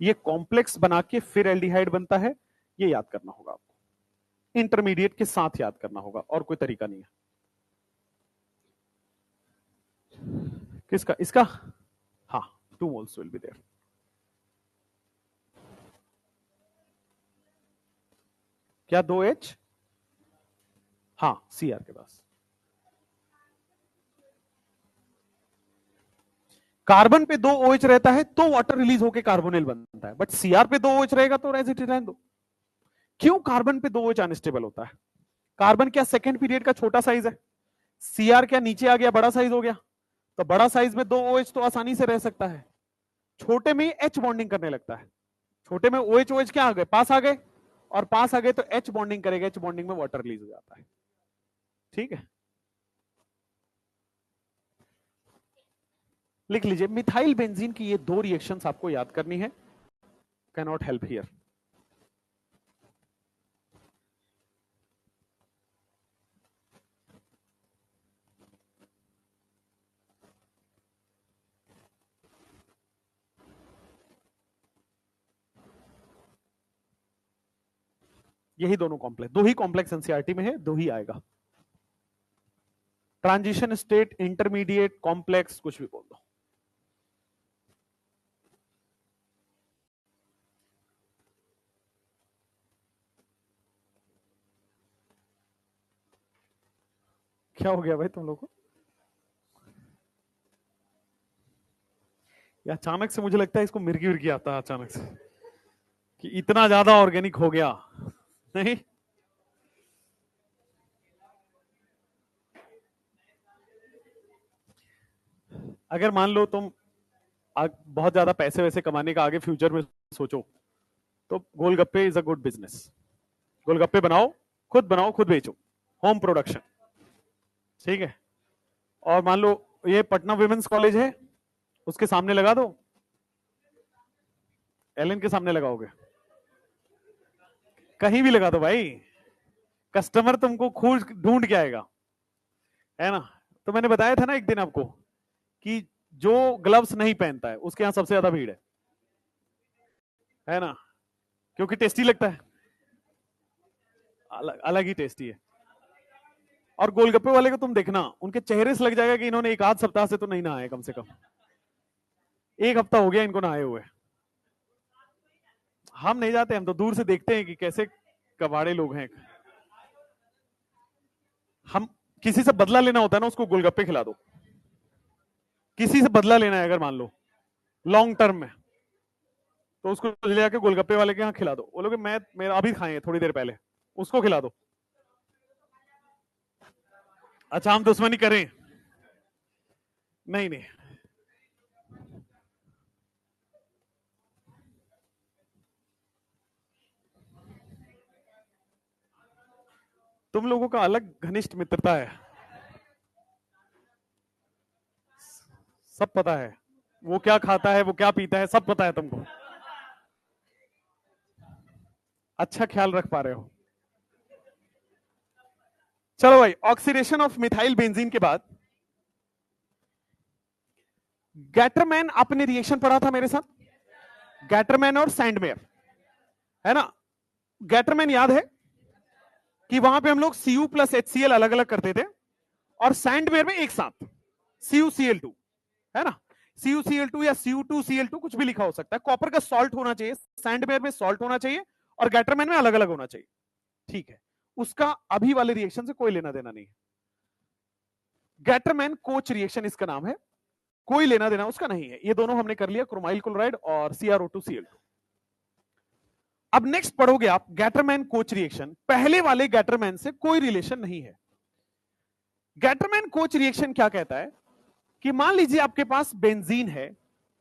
ये कॉम्प्लेक्स बना के फिर एल्डिहाइड बनता है, ये याद करना होगा आपको, इंटरमीडिएट के साथ याद करना होगा, और कोई तरीका नहीं है। किसका, इसका, हाँ, 2 moles will be there। क्या 2H, हाँ, Cr के पास। कार्बन पे 2 OH रहता है तो वाटर रिलीज होकर कार्बोनिल बनता है, बट Cr पे 2 OH रहेगा तो एज इट इज रहने दो। क्यों कार्बन पे 2 OH अनस्टेबल होता है, कार्बन क्या सेकंड पीरियड का छोटा साइज है, Cr क्या नीचे आ गया, बड़ा साइज हो गया, तो बड़ा साइज में 2 OH तो आसानी से रह सकता है, छोटे में ही H बॉन्डिंग करने लगता है, छोटे में OH OH क्या आ गए, पास आ गए, और पास आ गए तो H बॉन्डिंग करेगा, H बॉन्डिंग में वाटर रिलीज हो जाता है। ठीक है, लिख लीजिए, मिथाइल बेंजीन की ये 2 रिएक्शंस आपको याद करनी है, कैन नॉट हेल्प हियर। यही दोनों कॉम्प्लेक्स, 2 ही कॉम्प्लेक्स एनसीईआरटी में है, 2 ही आएगा, ट्रांजिशन स्टेट, इंटरमीडिएट, कॉम्प्लेक्स, कुछ भी बोल दो। क्या हो गया भाई तुम लोग को, या अचानक से मुझे लगता है इसको मिर्गी विर्गी आता है अचानक से कि इतना ज्यादा ऑर्गेनिक हो गया, नहीं अगर मान लो तुम बहुत ज्यादा पैसे वैसे कमाने का आगे फ्यूचर में सोचो, तो गोलगप्पे इज अ गुड बिजनेस। गोलगप्पे बनाओ खुद बेचो, होम प्रोडक्शन, ठीक है। और मान लो ये पटना विमेंस कॉलेज है, उसके सामने लगा दो, एलन के सामने लगाओगे, कहीं भी लगा दो भाई, कस्टमर तुमको खोज ढूंढ के आएगा, है ना। तो मैंने बताया था ना एक दिन आपको कि जो ग्लव्स नहीं पहनता है उसके यहां सबसे ज्यादा भीड़ है ना, क्योंकि टेस्टी लगता है, अलग अलग ही टेस्टी है। और गोलगप्पे वाले को तुम देखना, उनके चेहरे से लग जाएगा कि इन्होंने एक आध सप्ताह से तो नहीं नहाए, कम से कम एक हफ्ता हो गया इनको नहाए हुए। हम नहीं जाते, हम तो दूर से देखते हैं कि कैसे कबाड़े लोग हैं। हम किसी से बदला लेना होता है ना, उसको गोलगप्पे खिला दो। किसी से बदला लेना है अगर मान लो लॉन्ग टर्म में, तो उसको ले जाके गोलगप्पे वाले के यहाँ खिला दो, बोलोगे मैं मेरा अभी खाए थोड़ी देर पहले, उसको खिला दो। अच्छा हम दुश्मनी करें? नहीं नहीं, तुम लोगों का अलग घनिष्ठ मित्रता है, सब पता है, वो क्या खाता है, वो क्या पीता है, सब पता है तुमको, अच्छा ख्याल रख पा रहे हो। चलो भाई, ऑक्सीडेशन ऑफ मिथाइल बेंजीन के बाद गैटरमैन, आपने रिएक्शन पढ़ा था मेरे साथ, गैटरमैन और सैंडमेयर, है ना। गैटरमैन याद है कि वहां पे हम लोग Cu प्लस HCl अलग अलग करते थे, और सैंडमेयर में एक साथ CuCl2, है ना। CuCl2 या Cu2Cl2 कुछ भी लिखा हो सकता है। कॉपर का सॉल्ट होना चाहिए, सैंडमेयर में सॉल्ट होना चाहिए, और गैटरमैन में अलग अलग होना चाहिए, ठीक है। उसका अभी वाले रिएक्शन से कोई लेना देना नहीं है। गैटरमैन कोच रिएक्शन इसका नाम है, कोई लेना देना उसका नहीं है। ये दोनों हमने कर लिया, क्रोमाइल क्लोराइड और CrO2Cl2। अब नेक्स्ट पढ़ोगे आप गैटरमैन कोच रिएक्शन, पहले वाले गैटरमैन से कोई रिलेशन नहीं है। गैटरमैन कोच रिएक्शन क्या कहता है कि मान लीजिए आपके पास बेंजीन है,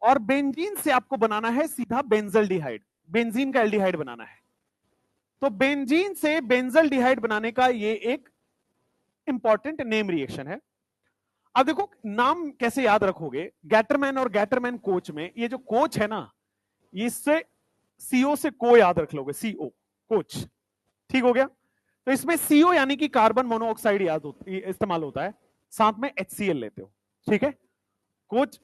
और बेंजीन से आपको बनाना है सीधा बेंजल्डिहाइड, बेंजीन का एल्डिहाइड बनाना है। तो बेंजीन से बेंजल्डिहाइड बनाने का ये एक इंपॉर्टेंट नेम रिएक्शन है। अब देखो नाम कैसे याद रखोगे, गैटरमैन और गैटरमैन कोच में ये जो कोच है ना, इससे CO से को याद रख लोगे, CO कोच, ठीक हो गया। तो इसमें CO यानी कि कार्बन मोनोऑक्साइड इस्तेमाल होता है, साथ में HCl लेते हो, ठीक है। कोच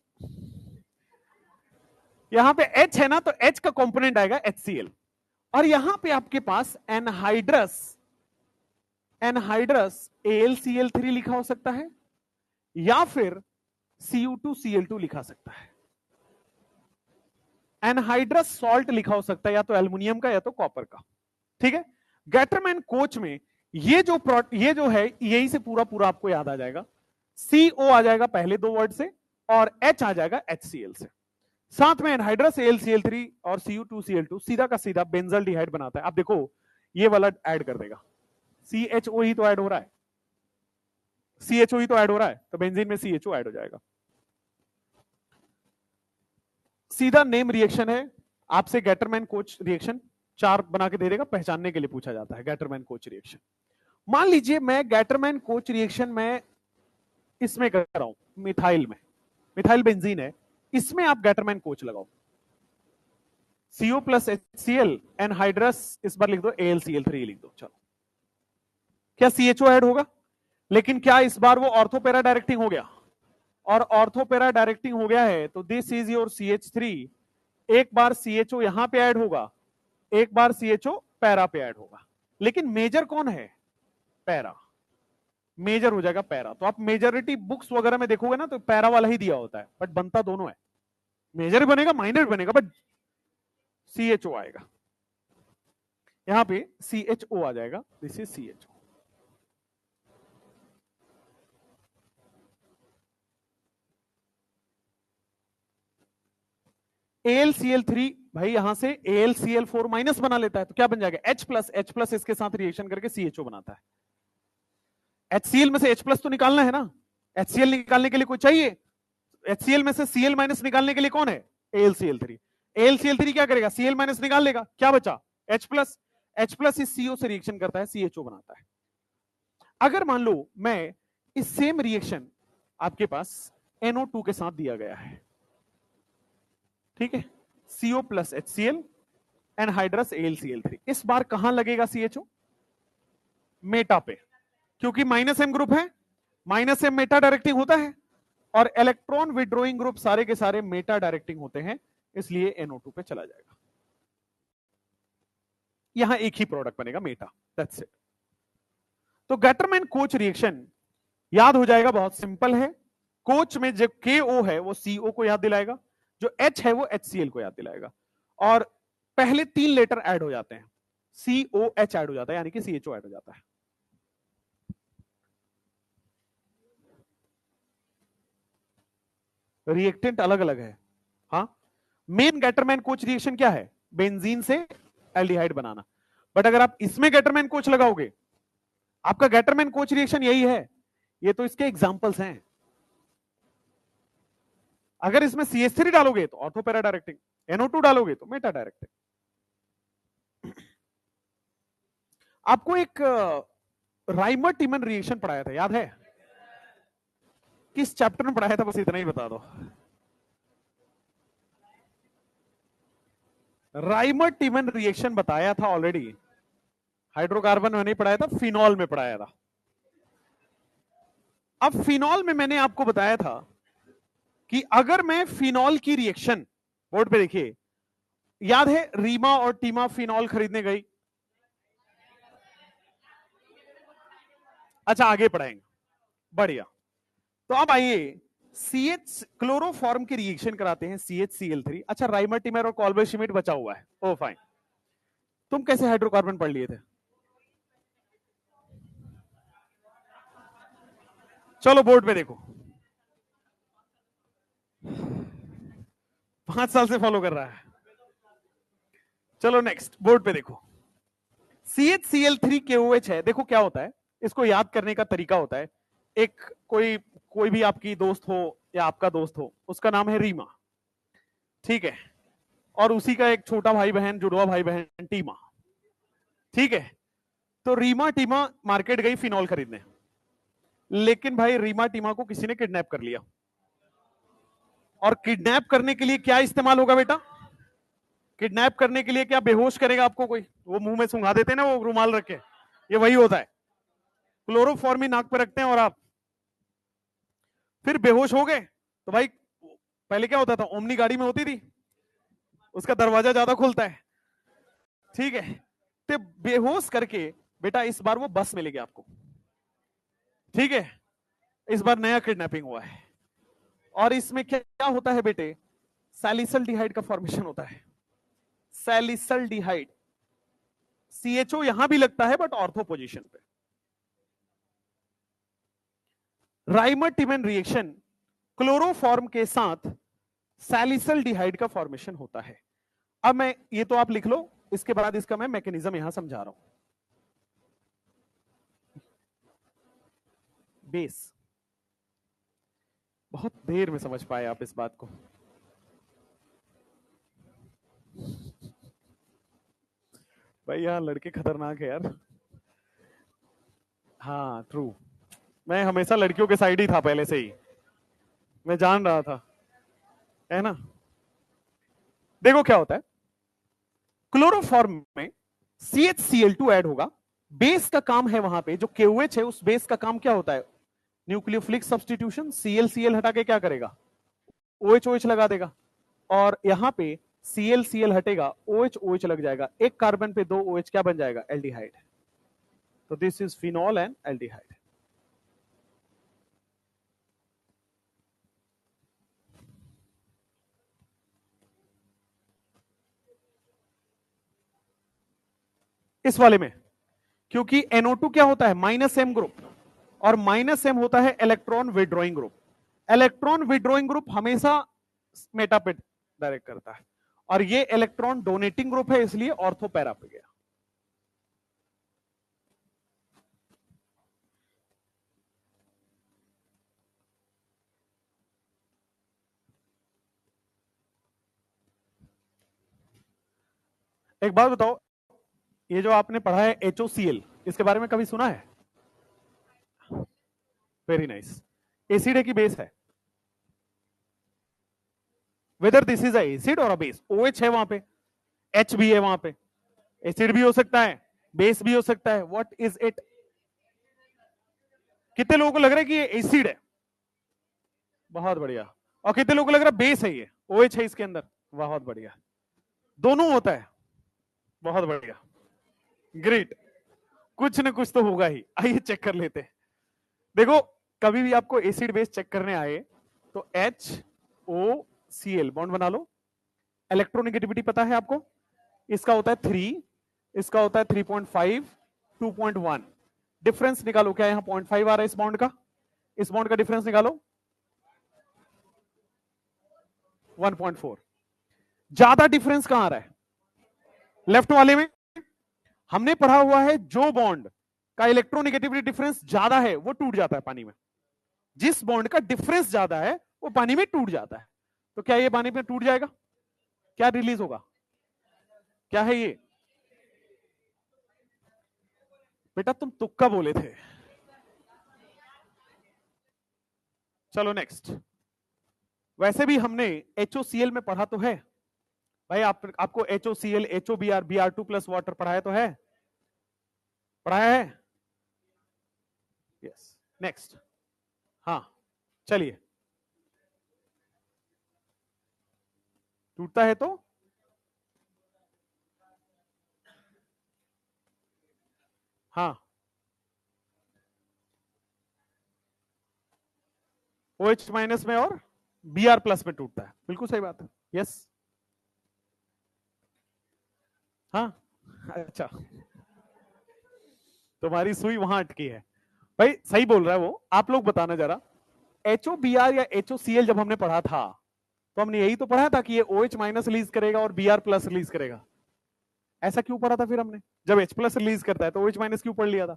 यहां पे H है ना, तो H का कंपोनेंट आएगा HCl, और यहां पे आपके पास एनहाइड्रस, एनहाइड्रस AlCl3 लिखा हो सकता है, या फिर Cu2Cl2 लिखा सकता है। एनहाइड्रस सॉल्ट लिखा हो सकता है, या तो एल्युमिनियम का या तो कॉपर का, ठीक है। गैटरमैन कोच में ये जो है, यही से पूरा पूरा आपको याद आ जाएगा। CO आ जाएगा पहले दो वर्ड से, और H आ जाएगा HCl से, साथ में एनहाइड्रस AlCl3 और Cu2Cl2 सीधा का सीधा बेंजल्डिहाइड बनाता है। आप देखो ये वाला ऐड कर देगा, CHO ही तो ऐड हो रहा है, CHO ही तो ऐड हो रहा है, तो बेंजीन में CHO ऐड हो जाएगा। सीधा नेम रिएक्शन है, आपसे गैटरमैन कोच रिएक्शन 4 बना के दे देगा, पहचानने के लिए पूछा जाता है गैटरमैन कोच रिएक्शन। मान लीजिए मैं गैटरमैन कोच रिएक्शन में इसमें कर रहा हूं, मिथाइल में, मिथाइल बेंजीन है, इसमें आप गैटरमैन कोच लगाओ, CO प्लस HCl, एनहाइड्रस इस बार लिख दो, AlCl3 लिख दो, चलो। क्या CHO ऐड होगा? लेकिन क्या इस बार वो ऑर्थोपेरा डायरेक्टिंग हो गया? और ऑर्थोपेरा डायरेक्टिंग हो गया है तो दिस इज योर CH3। एक बार CHO यहां पे ऐड होगा, एक बार CHO पैरा पे ऐड होगा, लेकिन मेजर कौन है? पैरा, मेजर हो जाएगा पैरा। तो आप मेजोरिटी बुक्स वगैरह में देखोगे ना, तो पैरा वाला ही दिया होता है, बट बनता दोनों है, मेजर बनेगा माइनर बनेगा, बट CHO आएगा, यहां पे CHO आ जाएगा, दिस इज CHO। AlCl3 भाई यहां से AlCl4 माइनस बना लेता है, तो क्या बन जाएगा? H प्लस इसके साथ रिएक्शन करके CHO बनाता है। HCl में से H प्लस तो निकालना है ना, HCl निकालने के लिए कोई चाहिए, HCl में से Cl माइनस निकालने के लिए कौन है? AlCl3। AlCl3 क्या करेगा? Cl माइनस निकाल लेगा, क्या बचा? H plus. H प्लस इस CO से रिएक्शन करता है, CHO बनाता है। अगर मान लो मैं इस सेम रिएक्शन आपके पास NO2 के साथ दिया गया है, ठीक है, CO plus HCl anhydrous AlCl3, इस बार कहां लगेगा CHO? मेटा पे, क्योंकि माइनस M ग्रुप है, माइनस M मेटा डायरेक्टिंग होता है, और इलेक्ट्रॉन विड्रॉइंग ग्रुप सारे के सारे मेटा डायरेक्टिंग होते हैं, इसलिए NO2 पे चला जाएगा। यहां एक ही प्रोडक्ट बनेगा, मेटा, दैट्स इट। तो गैटरमैन कोच रिएक्शन याद हो जाएगा, बहुत सिंपल है। कोच में जो KO है वो CO को याद दिलाएगा, जो H है वो HCl को याद दिलाएगा, और पहले 3 लेटर ऐड हो जाते हैं, COH ऐड हो जाता है, यानी कि CHO ऐड हो जाता है। रिएक्टेंट अलग अलग है, हाँ। मेन गैटरमैन कोच रिएक्शन क्या है? बेंजीन से एल्डिहाइड बनाना। बट अगर आप इसमें गैटरमैन कोच लगाओगे, आपका गैटरमैन कोच रिएक्शन यही है। ये तो इसके एग्जांपल्स हैं। अगर इसमें CH3 डालोगे तो ऑर्थो पैरा डायरेक्टिंग, NO2 डालोगे तो मेटा डायरेक्टिंग। आपको एक राइमर टिमन रिएक्शन पढ़ाया था, याद है? किस चैप्टर में पढ़ाया था, बस इतना ही बता दो। राइमर टिमन रिएक्शन बताया था ऑलरेडी। हाइड्रोकार्बन में नहीं पढ़ाया था, फिनॉल में पढ़ाया था। अब फिनॉल में मैंने आपको बताया था कि अगर मैं फिनॉल की रिएक्शन, बोर्ड पे देखिए, याद है रीमा और टीमा फिनॉल खरीदने गई। अच्छा, आगे पढ़ाएंगे, बढ़िया। तो अब आइए, CH क्लोरोफॉर्म की रिएक्शन कराते हैं, CHCl3। अच्छा, राइमर टिमर और कॉल्बेशिमिट बचा हुआ है, ओ फाइन। तुम कैसे हाइड्रोकार्बन पढ़ लिए थे? चलो बोर्ड पे देखो, 5 साल से फॉलो कर रहा है। चलो नेक्स्ट, बोर्ड पे देखो, CHCl3KOH है। देखो क्या होता है, इसको याद करने का तरीका होता है। एक कोई कोई भी आपकी दोस्त हो या आपका दोस्त हो, उसका नाम है रीमा, ठीक है, और उसी का एक छोटा भाई बहन, जुड़वा भाई बहन टीमा, ठीक है। तो रीमा टीमा मार्केट गई फिनॉल खरीदने, लेकिन भाई रीमा टीमा को किसी ने किडनैप कर लिया। और किडनैप करने के लिए क्या इस्तेमाल होगा बेटा? किडनैप करने के लिए क्या बेहोश करेगा आपको कोई? वो मुंह में सुंघा देते हैं ना, वो रुमाल रख के, ये वही होता है। क्लोरोफॉर्म नाक पे रखते हैं और आप फिर बेहोश हो गए। तो भाई पहले क्या होता था, ओमनी गाड़ी में होती थी, उसका दरवाजा ज्यादा खुलता है, ठीक है। तो बेहोश करके बेटा इस बार वो बस मिलेगी आपको, ठीक है। इस बार नया किडनैपिंग हुआ है, और इसमें क्या क्या होता है बेटे? सैलिसल डिहाइड का फॉर्मेशन होता है, सैलिसल डिहाइड। CHO यहां भी लगता है बट ऑर्थो पोजीशन पे। राइमर टिमन रिएक्शन, क्लोरोफॉर्म के साथ सैलिसल डिहाइड का फॉर्मेशन होता है। अब मैं, ये तो आप लिख लो, इसके बाद इसका मैं मैकेनिज्म यहां समझा रहा हूं। बेस, बहुत देर में समझ पाए आप इस बात को। भाई यहाँ लड़के खतरनाक है यार। हाँ ट्रू, मैं हमेशा लड़कियों के साइड ही था पहले से ही, मैं जान रहा था, है ना। देखो क्या होता है, क्लोरोफॉर्म में CHCl2 ऐड होगा। बेस का काम है वहां पे, जो KOH है उस बेस का काम क्या होता है? Nucleophilic substitution. ClCl हटा के क्या करेगा? OH लगा देगा, और यहां पे ClCl हटेगा, OH लग जाएगा, एक कार्बन पे 2 OH, क्या बन जाएगा? एल्डिहाइड। तो this is phenol and aldehyde. इस वाले में क्योंकि NO2 क्या होता है? -M ग्रुप, और -M होता है electron withdrawing group. Electron withdrawing group हमेशा मेटा पे डायरेक्ट करता है, और ये इलेक्ट्रॉन डोनेटिंग ग्रुप है, इसलिए ऑर्थो पैरा पे गया। एक बात बताओ, ये जो आपने पढ़ा है HOCl, इसके बारे में कभी सुना है? Very nice. एसिड है कि बेस है? वेदर दिस इज एसिड और अ बेस, OH है वहां पे, H भी है वहां पे, एसिड भी हो सकता है, बेस भी हो सकता है, व्हाट इज इट? कितने लोगों को लग रहा है कि ये एसिड है? बहुत बढ़िया। और कितने लोगों को लग रहा है बेस है, ये OH है इसके अंदर? बहुत बढ़िया, दोनों होता है। बहुत बढ़िया, ग्रेट। कुछ न कुछ तो होगा ही, आइए चेक कर लेते हैं। देखो, कभी भी आपको एसिड बेस चेक करने आए तो HOCl बॉन्ड बना लो। इलेक्ट्रोनेगेटिविटी पता है आपको? इसका होता है 3, इसका होता है 3.5, 2.1। डिफरेंस निकालो, क्या यहां 0.5 आ रहा है इस बॉन्ड का? इस बॉन्ड का डिफरेंस निकालो, 1.4। ज्यादा डिफरेंस कहां आ रहा है? लेफ्ट वाले में। हमने पढ़ा हुआ है जो बॉन्ड का इलेक्ट्रोनेगेटिविटी डिफरेंस ज्यादा है वो टूट जाता है पानी में। जिस बॉन्ड का डिफरेंस ज्यादा है वो पानी में टूट जाता है। तो क्या ये पानी में टूट जाएगा? क्या रिलीज होगा? क्या है ये? बेटा तुम तुक्का बोले थे। चलो नेक्स्ट। वैसे भी हमने HOCl में पढ़ा तो है भाई, आपको HOCl, HOBr, Br2 plus water पढ़ाया तो है? पढ़ाया है? यस। नेक्स्ट। हाँ, चलिए। टूटता है तो हाँ, OH माइनस में और Br प्लस में टूटता है, बिल्कुल सही बात है। यस। हाँ, अच्छा, तुम्हारी सुई वहां अटकी है। भाई सही बोल रहा है वो, आप लोग बताना जरा। HOBr या HOCl जब हमने पढ़ा था तो हमने यही तो पढ़ा था कि ये OH माइनस रिलीज करेगा और Br प्लस रिलीज करेगा। ऐसा क्यों पढ़ा था फिर हमने? जब H प्लस रिलीज करता है तो OH माइनस क्यों पढ़ लिया था?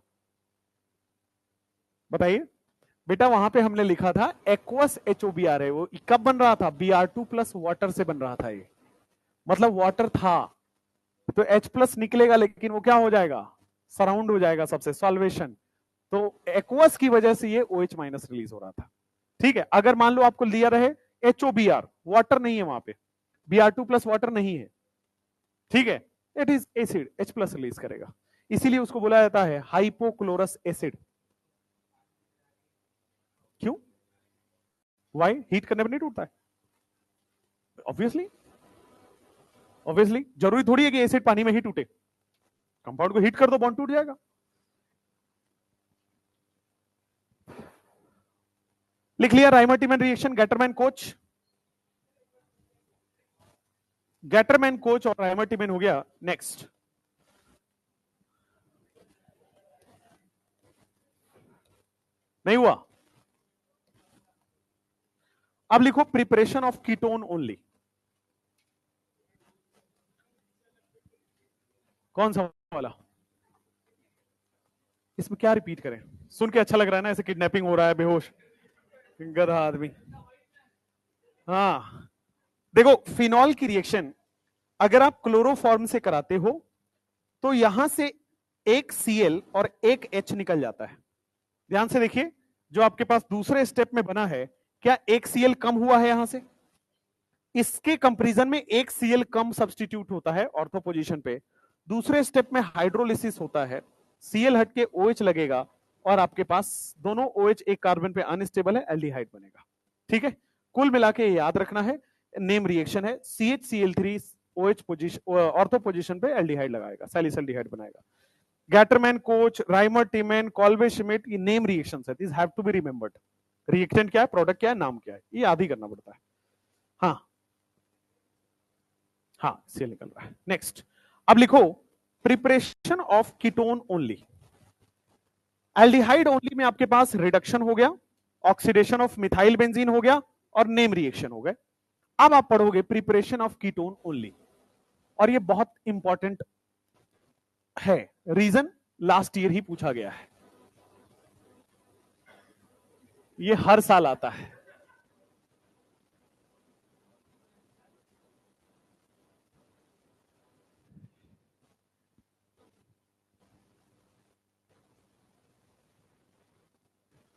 बताइए। बेटा वहां पे हमने लिखा था एक्वस HOBr है, वो कब बन रहा था? Br2 प्लस वाटर से बन रहा था ये, मतलब वाटर था तो H प्लस निकलेगा, लेकिन वो क्या हो जाएगा? सराउंड हो जाएगा सबसे, सॉल्वेशन। तो एक्वस की वजह से ये OH माइनस रिलीज हो रहा था। ठीक है, अगर मान लो आपको दिया रहे HOBr, वाटर नहीं है वहां पे, Br2 प्लस वाटर नहीं है, ठीक है, it is acid, H plus release करेगा, इसीलिए उसको बोला जाता है हाइपोक्लोरस एसिड। क्यों? वाई? हीट करने पर नहीं टूटता है? ऑब्वियसली, ऑब्वियसली जरूरी थोड़ी है कि एसिड पानी में ही टूटे। कंपाउंड को हीट कर दो, बॉन्ड टूट जाएगा। लिख लिया Reimer Tiemann reaction, Gattermann Koch. Gattermann Koch और राइमर्टिमन हो गया। नेक्स्ट। नहीं हुआ? अब लिखो प्रिपरेशन ऑफ कीटोन ओनली। कौन सा वाला? इसमें क्या रिपीट करें? सुन के अच्छा लग रहा है ना, ऐसे किडनैपिंग हो रहा है, बेहोश गधा आदमी। हाँ, देखो फिनॉल की रिएक्शन अगर आप क्लोरोफॉर्म से कराते हो तो यहां से एक Cl और एक H निकल जाता है। ध्यान से देखिए, जो आपके पास दूसरे स्टेप में बना है, क्या एक Cl कम हुआ है यहां से? इसके कंपैरिजन में एक Cl कम सब्स्टिट्यूट होता है ऑर्थो पोजीशन पे। दूसरे स्टेप में हाइड्रोलिसिस होता है, Cl हट के OH लगेगा और आपके पास दोनों OH एक कार्बन पे अनस्टेबल है, एल्डिहाइड बनेगा। ठीक है, कुल मिला के याद रखना है, नेम रिएक्शन है, CHCl3 OH position, ortho position पे एल्डिहाइड लगाएगा, सैलिसल्डिहाइड बनाएगा। Gattermann Koch, Reimer Tiemann, Kolbe Schmitt, ये नेम रिएक्शंस है, this have to be remembered. Reactant क्या है, प्रोडक्ट क्या है, नाम क्या है, ये याद ही करना पड़ता है। हाँ हाँ, से निकल रहा है। नेक्स्ट। अब लिखो preparation of ketone only. Aldehyde only में आपके पास रिडक्शन हो गया, ऑक्सीडेशन ऑफ मिथाइल बेंजीन हो गया और नेम रिएक्शन हो गए। अब आप पढ़ोगे प्रिपरेशन ऑफ कीटोन ओनली, और ये बहुत इंपॉर्टेंट है। रीजन लास्ट ईयर ही पूछा गया है, ये हर साल आता है।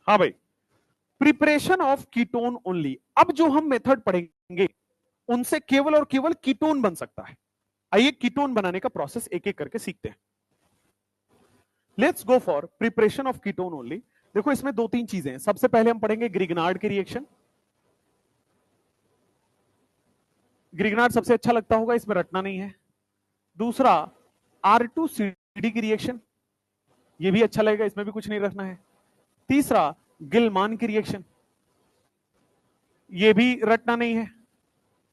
हाँ भाई, प्रिपरेशन ऑफ कीटोन ओनली। अब जो हम मेथड पढ़ेंगे उनसे केवल और केवल कीटोन बन सकता है। आइए कीटोन बनाने का प्रोसेस एक एक करके सीखते हैं। Let's go for preparation of ketone only. देखो इसमें दो तीन चीजें हैं। सबसे पहले हम पढ़ेंगे ग्रिग्नार्ड की रिएक्शन। ग्रिग्नार्ड सबसे अच्छा लगता होगा, इसमें रटना नहीं है। दूसरा R2CD की रिएक्शन, ये भी अच्छा लगेगा, इसमें भी कुछ नहीं रखना है। तीसरा गिलमान की रिएक्शन, ये भी रटना नहीं है।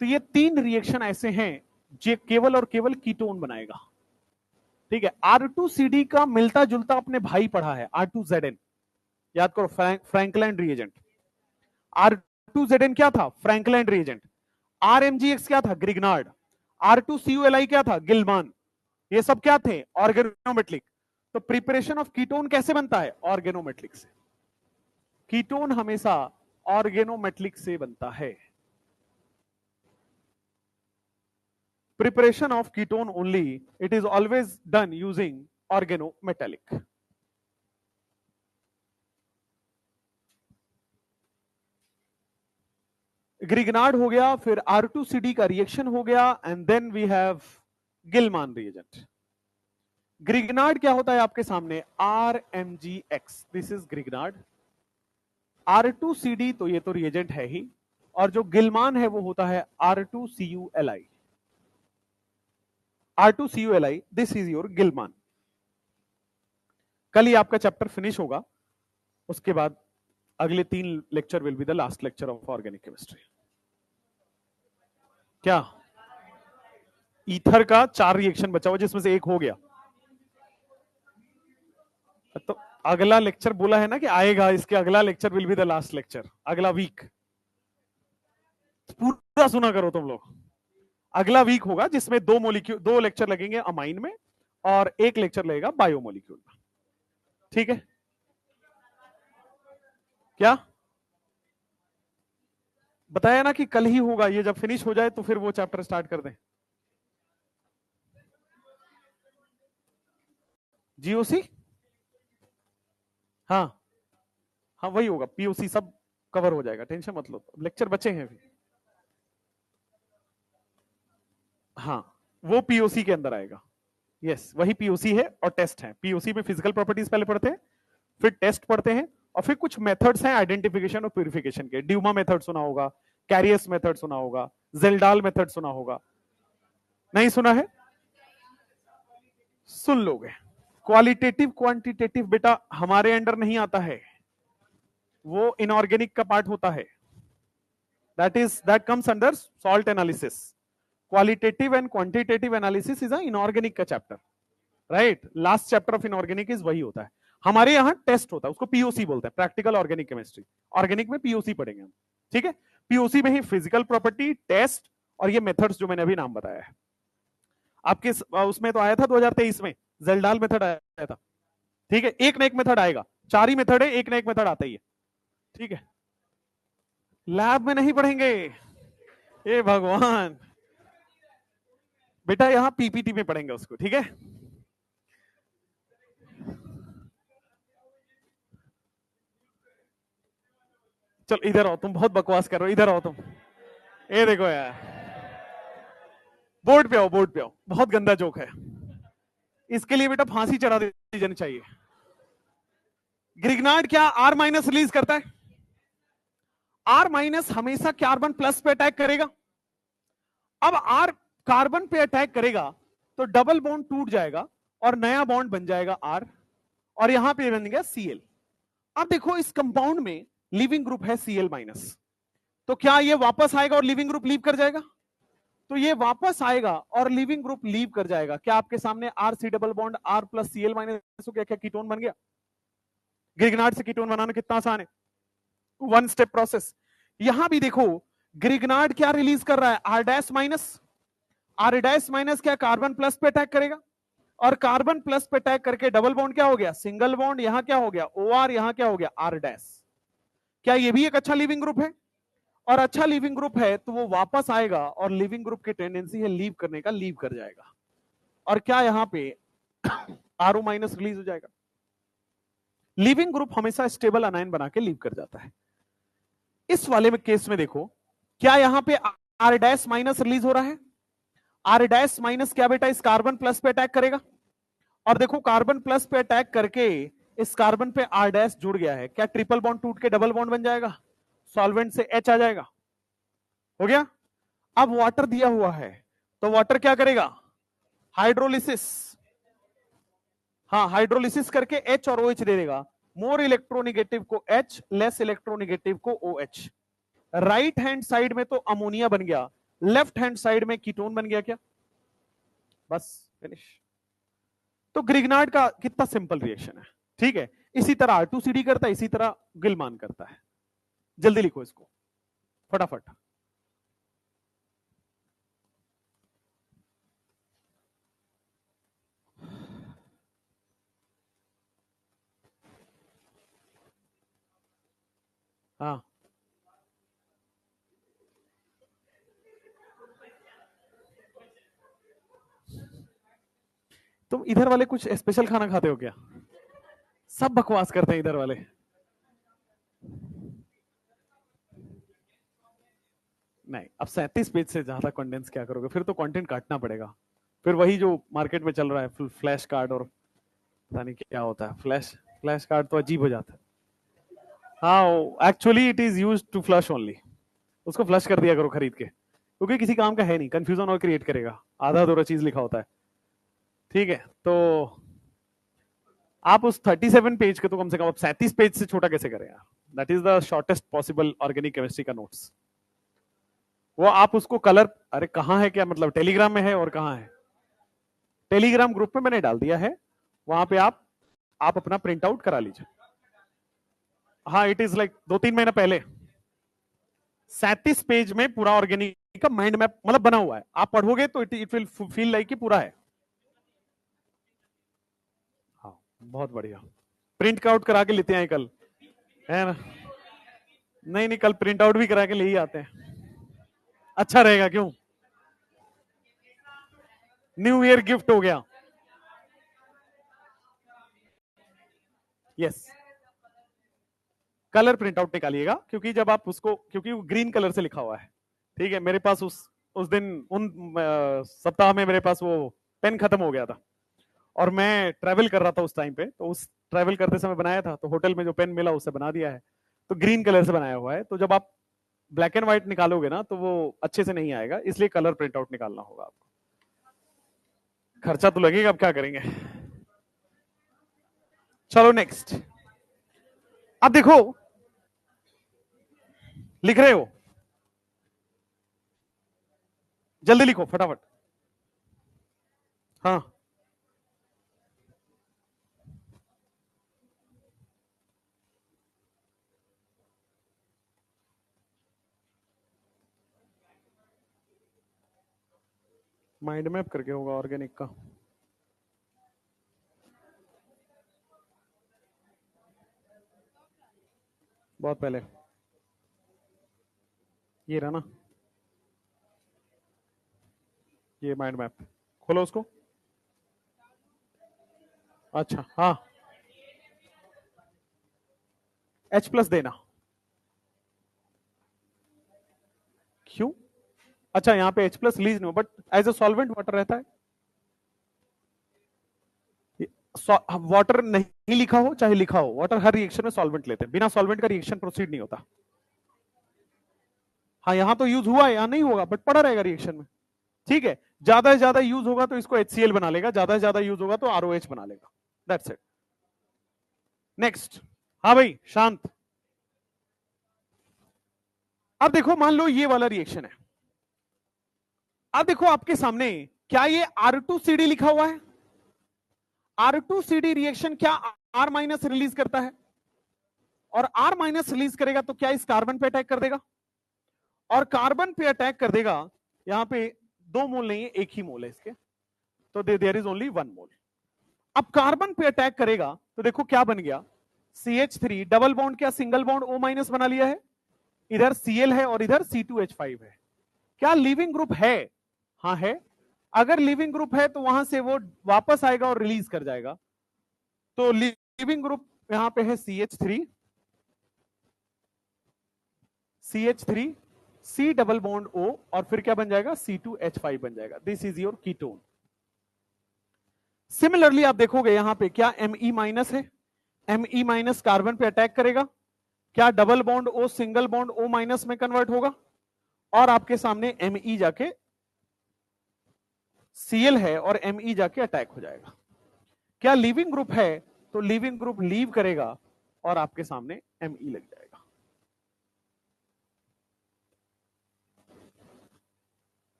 तो ये तीन रिएक्शन ऐसे हैं जो केवल और केवल कीटोन बनाएगा। ठीक है, R2CD का मिलता जुलता अपने भाई पढ़ा है, R2ZN। याद करो, फ्रैंकलैंड रिएजेंट। R2ZN क्या था? Frankland reagent. RMGX क्या था? ग्रिग्नार्ड। R2CuLi क्या था? गिलमान। ये सब क्या थे? ऑर्गेनोमेट्रिक। तो प्रिपरेशन ऑफ कीटोन कैसे बनता है? ऑर्गेनोमेट्रिक से। कीटोन हमेशा ऑर्गेनोमेट्रिक से बनता है। Preparation of ketone only, it is always done using organometallic. Grignard हो गया, फिर R2CD का रिएक्शन हो गया, and then we have Gilman reagent. Grignard क्या होता है आपके सामने? RMGX, this is Grignard. R2CD तो ये तो रिएजेंट है ही, और जो गिलमान है वो होता है R2CuLi। R2CuLi, this is your गिलमान। कल ही आपका चैप्टर फिनिश होगा, उसके बाद अगले 3 lecture will be the last lecture of organic chemistry. क्या ईथर का 4 रिएक्शन बचा हुआ, जिसमें से एक हो गया। तो अगला लेक्चर बोला है ना कि आएगा, इसके अगला lecture will be the last lecture, अगला वीक। पूरा सुना करो तुम लोग। अगला वीक होगा जिसमें 2 लेक्चर लगेंगे अमाइन में, और 1 लेक्चर लगेगा बायोमोलिक्यूल में। ठीक है? क्या बताया ना कि कल ही होगा, ये जब फिनिश हो जाए तो फिर वो चैप्टर स्टार्ट कर दें। जीओसी, हाँ हाँ वही होगा, पीओसी सब कवर हो जाएगा, टेंशन मत लो, लेक्चर बचे हैं अभी। हाँ वो पीओसी के अंदर आएगा। यस, वही पीओसी है, और टेस्ट है। पीओसी में फिजिकल प्रॉपर्टीज पहले पढ़ते हैं, फिर टेस्ट पढ़ते हैं, और फिर कुछ मेथड्स हैं आइडेंटिफिकेशन और प्यूरिफिकेशन के। ड्यूमा मेथड सुना होगा, कैरियस मेथड सुना होगा, जेल्डाल मेथड सुना होगा। नहीं सुना है? सुन लोगे। क्वालिटेटिव क्वांटिटेटिव बेटा हमारे अंडर नहीं आता है, वो इनऑर्गेनिक का पार्ट होता है। That comes under salt analysis. Qualitative and quantitative analysis is a inorganic का chapter, right? Last chapter of inorganic is वही होता है। हमारे यहाँ टेस्ट होता है, उसको पीओसी बोलते हैं, प्रैक्टिकल ऑर्गेनिक केमिस्ट्री। ऑर्गेनिक में पीओसी पढ़ेंगे हम। ठीक है? पीओसी में ही फिजिकल प्रॉपर्टी, टेस्ट, और ये मेथड्स जो मैंने अभी नाम बताया है। आपके उसमें तो आया था 2023 में, जेल्डाल मेथड आया था। ठीक है? एक ना एक मेथड आएगा, 4 ही मेथड है, एक ना एक मेथड आता ही है। ठीक है? लैब में नहीं पढ़ेंगे, ए भगवान, बेटा यहां पीपीटी में पढ़ेंगे उसको। ठीक है? चलो इधर आओ, तुम बहुत बकवास कर रहे हो, इधर आओ तुम। ये देखो यार, बोर्ड पे आओ, बोर्ड पे आओ, बहुत गंदा जोक है, इसके लिए बेटा फांसी चढ़ा दी जानी चाहिए। ग्रिग्नार्ड क्या आर माइनस रिलीज करता है? आर माइनस हमेशा कार्बन प्लस पे अटैक करेगा। अब आर कार्बन पे अटैक करेगा तो डबल बॉन्ड टूट जाएगा और नया बॉन्ड बन जाएगा आर, और यहां पे बन गया सीएल। अब देखो इस कंपाउंड में लिविंग ग्रुप है सीएल माइनस, तो क्या ये वापस आएगा और लिविंग ग्रुप लीव कर जाएगा? तो ये वापस आएगा और लिविंग ग्रुप लीव कर जाएगा। क्या आपके सामने R C double bond R plus CL minus हो गया? क्या कीटोन बन गया? ग्रिग्नार्ड से कीटोन बनाना कितना आसान है, 1 स्टेप प्रोसेस। यहां भी देखो ग्रिग्नार्ड क्या रिलीज कर रहा है? R dash minus. R dash minus क्या कार्बन प्लस पे अटैक करेगा, और कार्बन प्लस पे अटैक करके डबल बॉन्ड क्या हो गया? Single bond. यहां क्या हो गया? O R. यहां क्या हो गया? R dash. क्या ये भी एक अच्छा लिविंग ग्रुप है? और अच्छा लिविंग ग्रुप है तो वो वापस आएगा, और लिविंग ग्रुप की टेंडेंसी है लीव करने का, लीव कर जाएगा। और क्या यहां पे आरओ माइनस रिलीज हो जाएगा? लीविंग ग्रुप हमेशा स्टेबल अनायन बना के लीव कर जाता है। इस वाले में केस में देखो, क्या यहां पे आर डैश माइनस रिलीज हो रहा है? आर डैश माइनस क्या बेटा, इस कार्बन प्लस पे अटैक करेगा, और देखो कार्बन प्लस पे अटैक करके इस कार्बन पे आर डैश जुड़ गया है, क्या ट्रिपल बॉन्ड टूट के डबल बॉन्ड बन जाएगा, सॉल्वेंट से एच आ जाएगा, हो गया। अब वाटर दिया हुआ है, तो वाटर क्या करेगा, हाइड्रोलिसिस, हाँ हाइड्रोलिसिस करके एच और OH दे देगा, मोर इलेक्ट्रोनिगेटिव को H, लेस इलेक्ट्रोनिगेटिव को OH। राइट हैंड साइड में तो अमोनिया बन गया, लेफ्ट हैंड साइड में कीटोन बन गया, क्या, बस फिनिश। तो ग्रिग्नार्ड का कितना सिंपल रिएक्शन है, ठीक है। इसी तरह R2CD करता है, इसी तरह गिलमान करता है। जल्दी लिखो इसको फटाफट। हाँ, तुम इधर वाले कुछ स्पेशल खाना खाते हो क्या? सब बकवास करते हैं इधर वाले। नहीं, अब 37 पेज से ज्यादा कंडेंस क्या करोगे, फिर तो कंटेंट काटना पड़ेगा, फिर वही जो मार्केट में चल रहा है फ्लैश कार्ड, और पता नहीं क्या होता है, फ्लैश कार्ड तो अजीब हो जाता है। हाँ, actually it is used to flush only, उसको फ्लश कर दिया करो खरीद के, क्योंकि किसी काम का है नहीं, कंफ्यूजन और क्रिएट करेगा, आधा अधूरा चीज लिखा होता है, ठीक है। तो आप उस 37 पेज के तो कम से कम 37 पेज से छोटा कैसे करें यार, that is the shortest possible organic chemistry का नोट्स। वो आप उसको कलर, अरे कहाँ है, क्या मतलब टेलीग्राम में है और कहाँ है, टेलीग्राम ग्रुप में मैंने डाल दिया है, वहां पे आप अपना प्रिंट आउट करा लीजिए। हाँ, इट इज लाइक 2-3 महीना पहले 37 पेज में पूरा ऑर्गेनिक का माइंड मैप मतलब बना हुआ है, आप पढ़ोगे तो इट विल फील लाइक कि पूरा है। हाँ, बहुत बढ़िया, प्रिंट आउट करा के लेते हैं कल, है ना? नहीं नहीं, कल प्रिंट आउट भी करा के ले ही आते हैं, अच्छा रहेगा, क्यों, न्यू ईयर गिफ्ट हो गया। यस, कलर प्रिंट आउट निकालिएगा, क्योंकि जब आप उसको, क्योंकि वो ग्रीन कलर से लिखा हुआ है, ठीक है। मेरे पास उस दिन उन सप्ताह में मेरे पास वो पेन खत्म हो गया था, और मैं ट्रैवल कर रहा था उस टाइम पे, तो उस ट्रैवल करते समय बनाया था, तो होटल में जो पेन मिला उससे बना दिया है, तो ग्रीन कलर से बनाया हुआ है, तो जब आप ब्लैक एंड व्हाइट निकालोगे ना तो वो अच्छे से नहीं आएगा, इसलिए कलर प्रिंट आउट निकालना होगा आपको। खर्चा तो लगेगा, अब क्या करेंगे। चलो नेक्स्ट, अब देखो, लिख रहे हो, जल्दी लिखो फटाफट। हाँ, माइंड मैप करके होगा ऑर्गेनिक का, बहुत पहले, ये रहा ना, ये माइंड मैप, खोलो उसको। अच्छा, हाँ, H+ देना, क्यों, अच्छा यहाँ पे H+ लीज नहीं, but as a solvent water रहता है, वाटर नहीं लिखा हो चाहे लिखा हो, वाटर हर रिएक्शन में सॉल्वेंट लेते हैं, बिना सॉल्वेंट का रिएक्शन प्रोसीड नहीं होता। हाँ, यहां तो यूज हुआ है, यहां नहीं होगा, बट पड़ा रहेगा रिएक्शन में, ठीक है। ज्यादा से ज्यादा यूज होगा तो इसको HCl बना लेगा, ज्यादा से ज्यादा यूज होगा तो ROH बना लेगा, दैट्स इट। नेक्स्ट, हाँ भाई शांत। अब देखो, मान लो ये वाला रिएक्शन है, अब देखो आपके सामने, क्या ये R2CD लिखा हुआ है? R2CD रिएक्शन क्या R- रिलीज करता है, और R- रिलीज करेगा तो क्या इस कार्बन पे अटैक कर देगा, और कार्बन पे अटैक कर देगा, यहां पे 2 मोल नहीं है, 1 ही मोल है इसके, तो देयर इज ओनली 1 मोल। अब कार्बन पे अटैक करेगा तो देखो क्या बन गया, CH3 डबल बॉन्ड, क्या सिंगल बॉन्ड O- बना लिया है, इधर Cl है और इधर C2H5 है, क्या लिविंग ग्रुप है? हाँ है, अगर लिविंग ग्रुप है तो वहां से वो वापस आएगा और रिलीज कर जाएगा, तो लिविंग ग्रुप यहां पे है CH3 C double bond O और फिर क्या बन जाएगा C2H5 बन जाएगा। This is your ketone. Similarly आप देखोगे यहां पे क्या Me माइनस है, Me माइनस कार्बन पे अटैक करेगा, क्या double bond O single bond O minus में कन्वर्ट होगा और आपके सामने Me जाके Cl है और Me जाके अटैक हो जाएगा। क्या लीविंग ग्रुप है तो लीविंग ग्रुप लीव करेगा और आपके सामने Me लग जाएगा।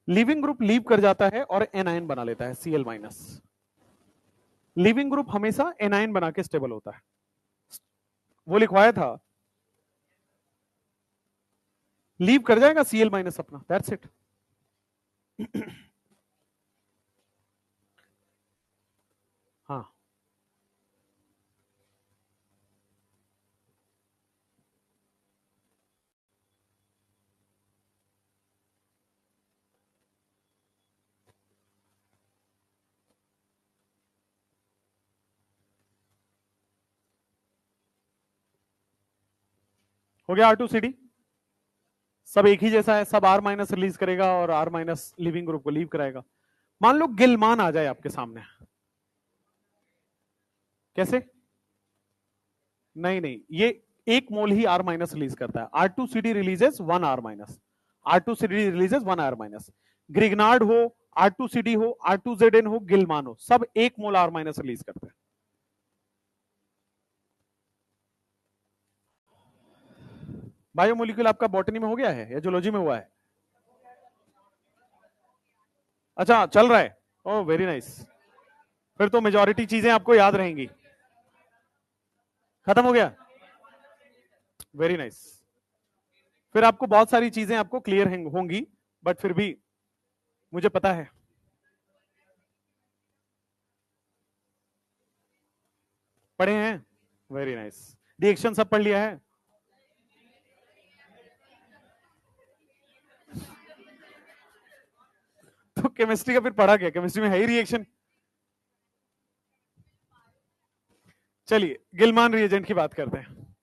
लीविंग ग्रुप लीव कर जाता है और एनायन बना लेता है Cl माइनस। लीविंग ग्रुप हमेशा एनायन बना के स्टेबल होता है, वो लिखवाया था। लीव कर जाएगा Cl माइनस अपना, दैट्स इट। हाँ हो गया। R2CD सब एक ही जैसा है, सब R माइनस रिलीज करेगा और R माइनस लिविंग ग्रुप को लीव कराएगा। मान लो गिलमान आ जाए आपके सामने, कैसे? नहीं नहीं, ये एक मोल ही R माइनस रिलीज करता है। R2CD releases 1 R minus, R2CD releases 1 R minus. Grignard हो, R2CD हो, R2ZN हो, गिलमान हो, सब एक मोल R माइनस रिलीज करते हैं। बायोमोलिक्यूल आपका बॉटनी में हो गया है या जूलॉजी में हुआ है? अच्छा चल रहा है, ओह वेरी नाइस। फिर तो मेजॉरिटी चीजें आपको याद रहेंगी। खत्म हो गया, वेरी नाइस। फिर आपको बहुत सारी चीजें आपको क्लियर होंगी, बट फिर भी मुझे पता है। पढ़े हैं, वेरी नाइस। रिएक्शन सब पढ़ लिया है? तो केमिस्ट्री का फिर पढ़ा क्या? केमिस्ट्री में है ही रिएक्शन। चलिए गिलमान रिएजेंट की बात करते हैं।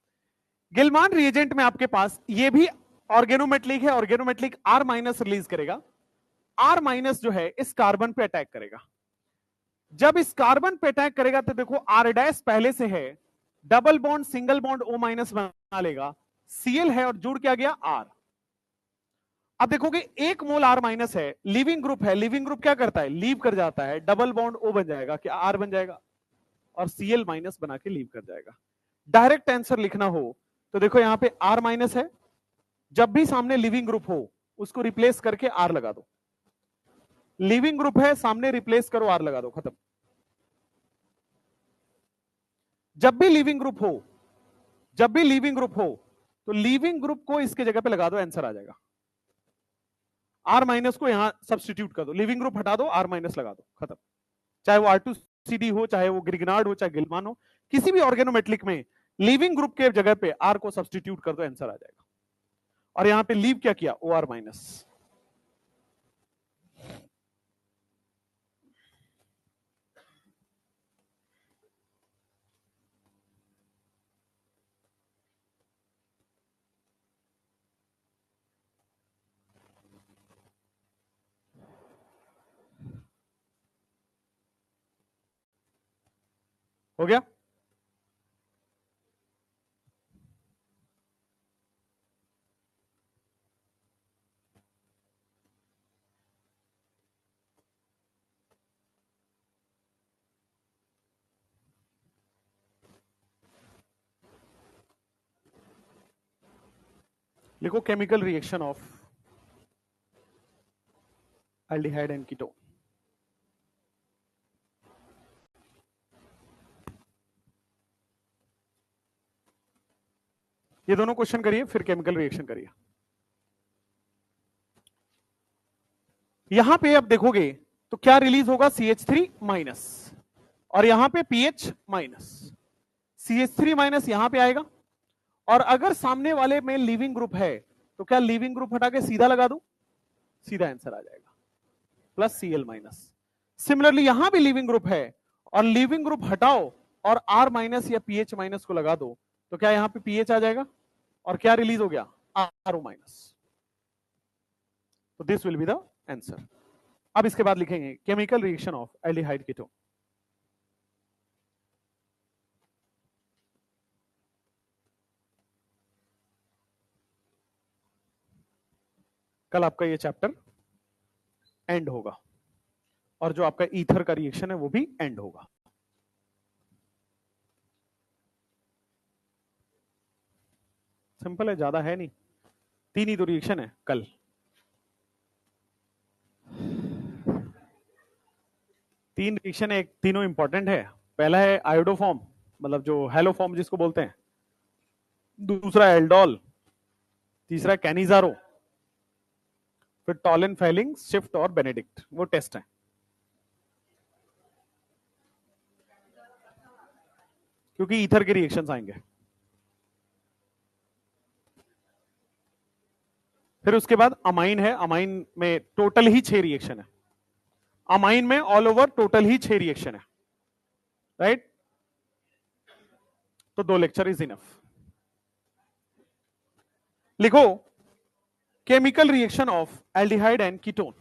गिलमान रिएजेंट में आपके पास ये भी ऑर्गेनोमेटलिक है, ऑर्गेनोमेटलिक R माइनस रिलीज करेगा। R माइनस जो है इस कार्बन पे अटैक करेगा। जब इस कार्बन पे अटैक करेगा तो देखो R डैश पहले से है, double bond single bond O minus बना लेगा, Cl है और जुड़ क्या गया R। अब देखोगे एक मोल R माइनस है, लिविंग ग्रुप है, लिविंग ग्रुप क्या करता है? लीव कर जाता है, डबल बॉन्ड O बन जाएगा, क्या R बन जाएगा और Cl माइनस बना के लीव कर जाएगा। डायरेक्ट आंसर लिखना हो तो देखो यहां पे R माइनस है, जब भी सामने लिविंग ग्रुप हो उसको रिप्लेस करके R लगा दो। लिविंग ग्रुप है सामने, रिप्लेस करो R लगा दो, खत्म। जब भी लिविंग ग्रुप हो, जब भी लिविंग ग्रुप हो तो लिविंग ग्रुप को इसके जगह पे लगा दो, आंसर आ जाएगा। R माइनस को यहां सब्सटीट्यूट कर दो, लिविंग ग्रुप हटा दो, R माइनस लगा दो, खत्म। चाहे वो R2CD हो, चाहे वो ग्रिग्नार्ड हो, चाहे गिलमान हो, किसी भी ऑर्गेनोमेटलिक में लिविंग ग्रुप के जगह पे R को सब्सटीट्यूट कर दो, आंसर आ जाएगा। और यहां पे लीव क्या किया? OR minus. हो गया? लिखो chemical reaction of aldehyde and ketone. ये दोनों क्वेश्चन करिए, फिर केमिकल रिएक्शन करिए। यहां पे अब देखोगे तो क्या रिलीज होगा? CH3 माइनस, और यहां पे PH माइनस। CH3 माइनस यहां पे आएगा, और अगर सामने वाले में लिविंग ग्रुप है तो क्या लिविंग ग्रुप हटा के सीधा लगा दो, सीधा आंसर आ जाएगा, प्लस Cl माइनस। सिमिलरली यहां भी लिविंग ग्रुप है और लीविंग ग्रुप हटाओ और R माइनस या पीएच माइनस को लगा दो, तो क्या यहां पे पीएच आ जाएगा और क्या रिलीज हो गया, RO माइनस। तो this will be the answer. अब इसके बाद लिखेंगे chemical reaction of aldehyde ketone. कल आपका ये चैप्टर एंड होगा और जो आपका ईथर का रिएक्शन है वो भी एंड होगा। सिंपल है, ज्यादा है नहीं, 3 ही तो रिएक्शन है कल। तीन रिएक्शन है, एक तीनों इंपॉर्टेंट है। पहला है आयोडोफॉर्म, मतलब जो हेलोफॉर्म जिसको बोलते हैं, दूसरा एल्डोल, तीसरा कैनिजारो, फिर टॉलन, फेलिंग, शिफ्ट और बेनेडिक्ट, वो टेस्ट है। क्योंकि ईथर के रिएक्शंस आएंगे। फिर उसके बाद अमाइन है, अमाइन में टोटल ही 6 रिएक्शन है। अमाइन में ऑल ओवर टोटल ही 6 रिएक्शन है, राइट? तो 2 लेक्चर इज इनफ। लिखो chemical reaction of aldehyde and ketone.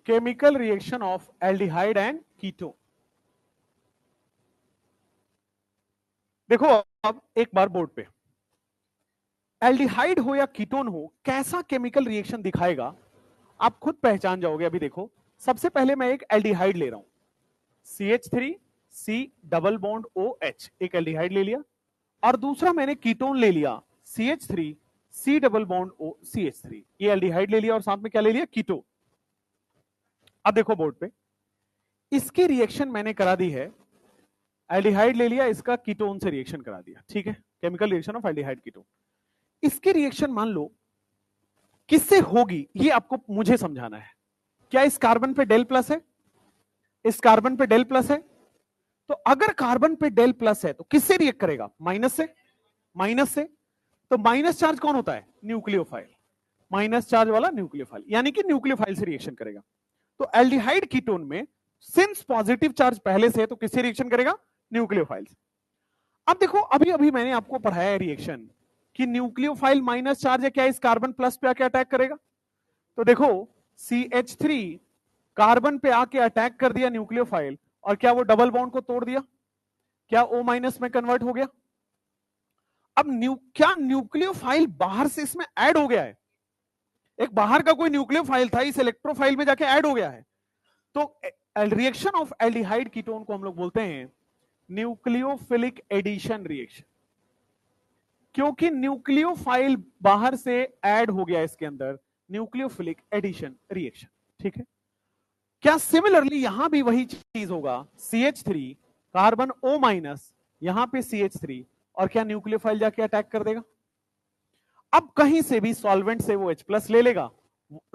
Chemical reaction of aldehyde and ketone. देखो अब एक बार बोर्ड पे, एल्डिहाइड हो या कीटोन हो, कैसा केमिकल रिएक्शन दिखाएगा आप खुद पहचान जाओगे। अभी देखो, सबसे पहले मैं एक एल्डिहाइड ले रहा हूं, CH3C डबल बॉन्ड OH, एक एल्डिहाइड ले लिया, और दूसरा मैंने कीटोन ले लिया, CH3C double bond O CH3, ये एल्डिहाइड ले लिया और साथ में क्या ले लिया, कीटोन। अब देखो बोर्ड पे, इसकी रिएक्शन मैंने करा दी है, एल्डिहाइड ले लिया, इसका कीटोन से रिएक्शन करा दिया, ठीक है, chemical reaction of aldehyde ketone. इसकी रिएक्शन मान लो किससे होगी, ये आपको मुझे समझाना है। क्या इस कार्बन पे डेल प्लस है, इस कार्बन पे डेल प्लस है, तो अगर कार्बन पे डेल प्लस है तो किससे रिएक्ट करेगा, माइनस से, माइनस से। तो माइनस चार्ज कौन होता है, न्यूक्लियोफाइल, माइनस चार्ज वाला न्यूक्लियोफाइल, यानी कि न्यूक्लियोफाइल से रिएक्शन करेगा। तो एल्डिहाइड कीटोन में सिंस पॉजिटिव चार्ज पहले से है तो किससे रिएक्शन करेगा, न्यूक्लियोफाइल से। अब देखो, अभी अभी मैंने आपको पढ़ाया है रिएक्शन कि न्यूक्लियोफाइल माइनस चार्ज है, क्या इस कार्बन प्लस पे आके अटैक करेगा। तो देखो CH3 कार्बन पे आके अटैक कर दिया न्यूक्लियोफाइल, और क्या वो डबल बॉन्ड को तोड़ दिया, क्या O माइनस में कन्वर्ट हो गया। अब क्या न्यूक्लियोफाइल बाहर से इसमें ऐड हो गया है, एक बाहर का कोई न्यूक्लियोफाइल था, इस इलेक्ट्रोफाइल में जाके ऐड हो गया है। तो रिएक्शन ऑफ एल्डिहाइड कीटोन को हम लोग बोलते हैं न्यूक्लियोफिलिक एडिशन रिएक्शन, क्योंकि न्यूक्लियोफाइल बाहर से ऐड हो गया इसके अंदर, न्यूक्लियोफिलिक एडिशन रिएक्शन, ठीक है। क्या सिमिलरली यहां भी वही चीज होगा, CH3 कार्बन O माइनस, यहां पे CH3, और क्या न्यूक्लियोफाइल जाके अटैक कर देगा। अब कहीं से भी सॉल्वेंट से वो H+ ले लेगा,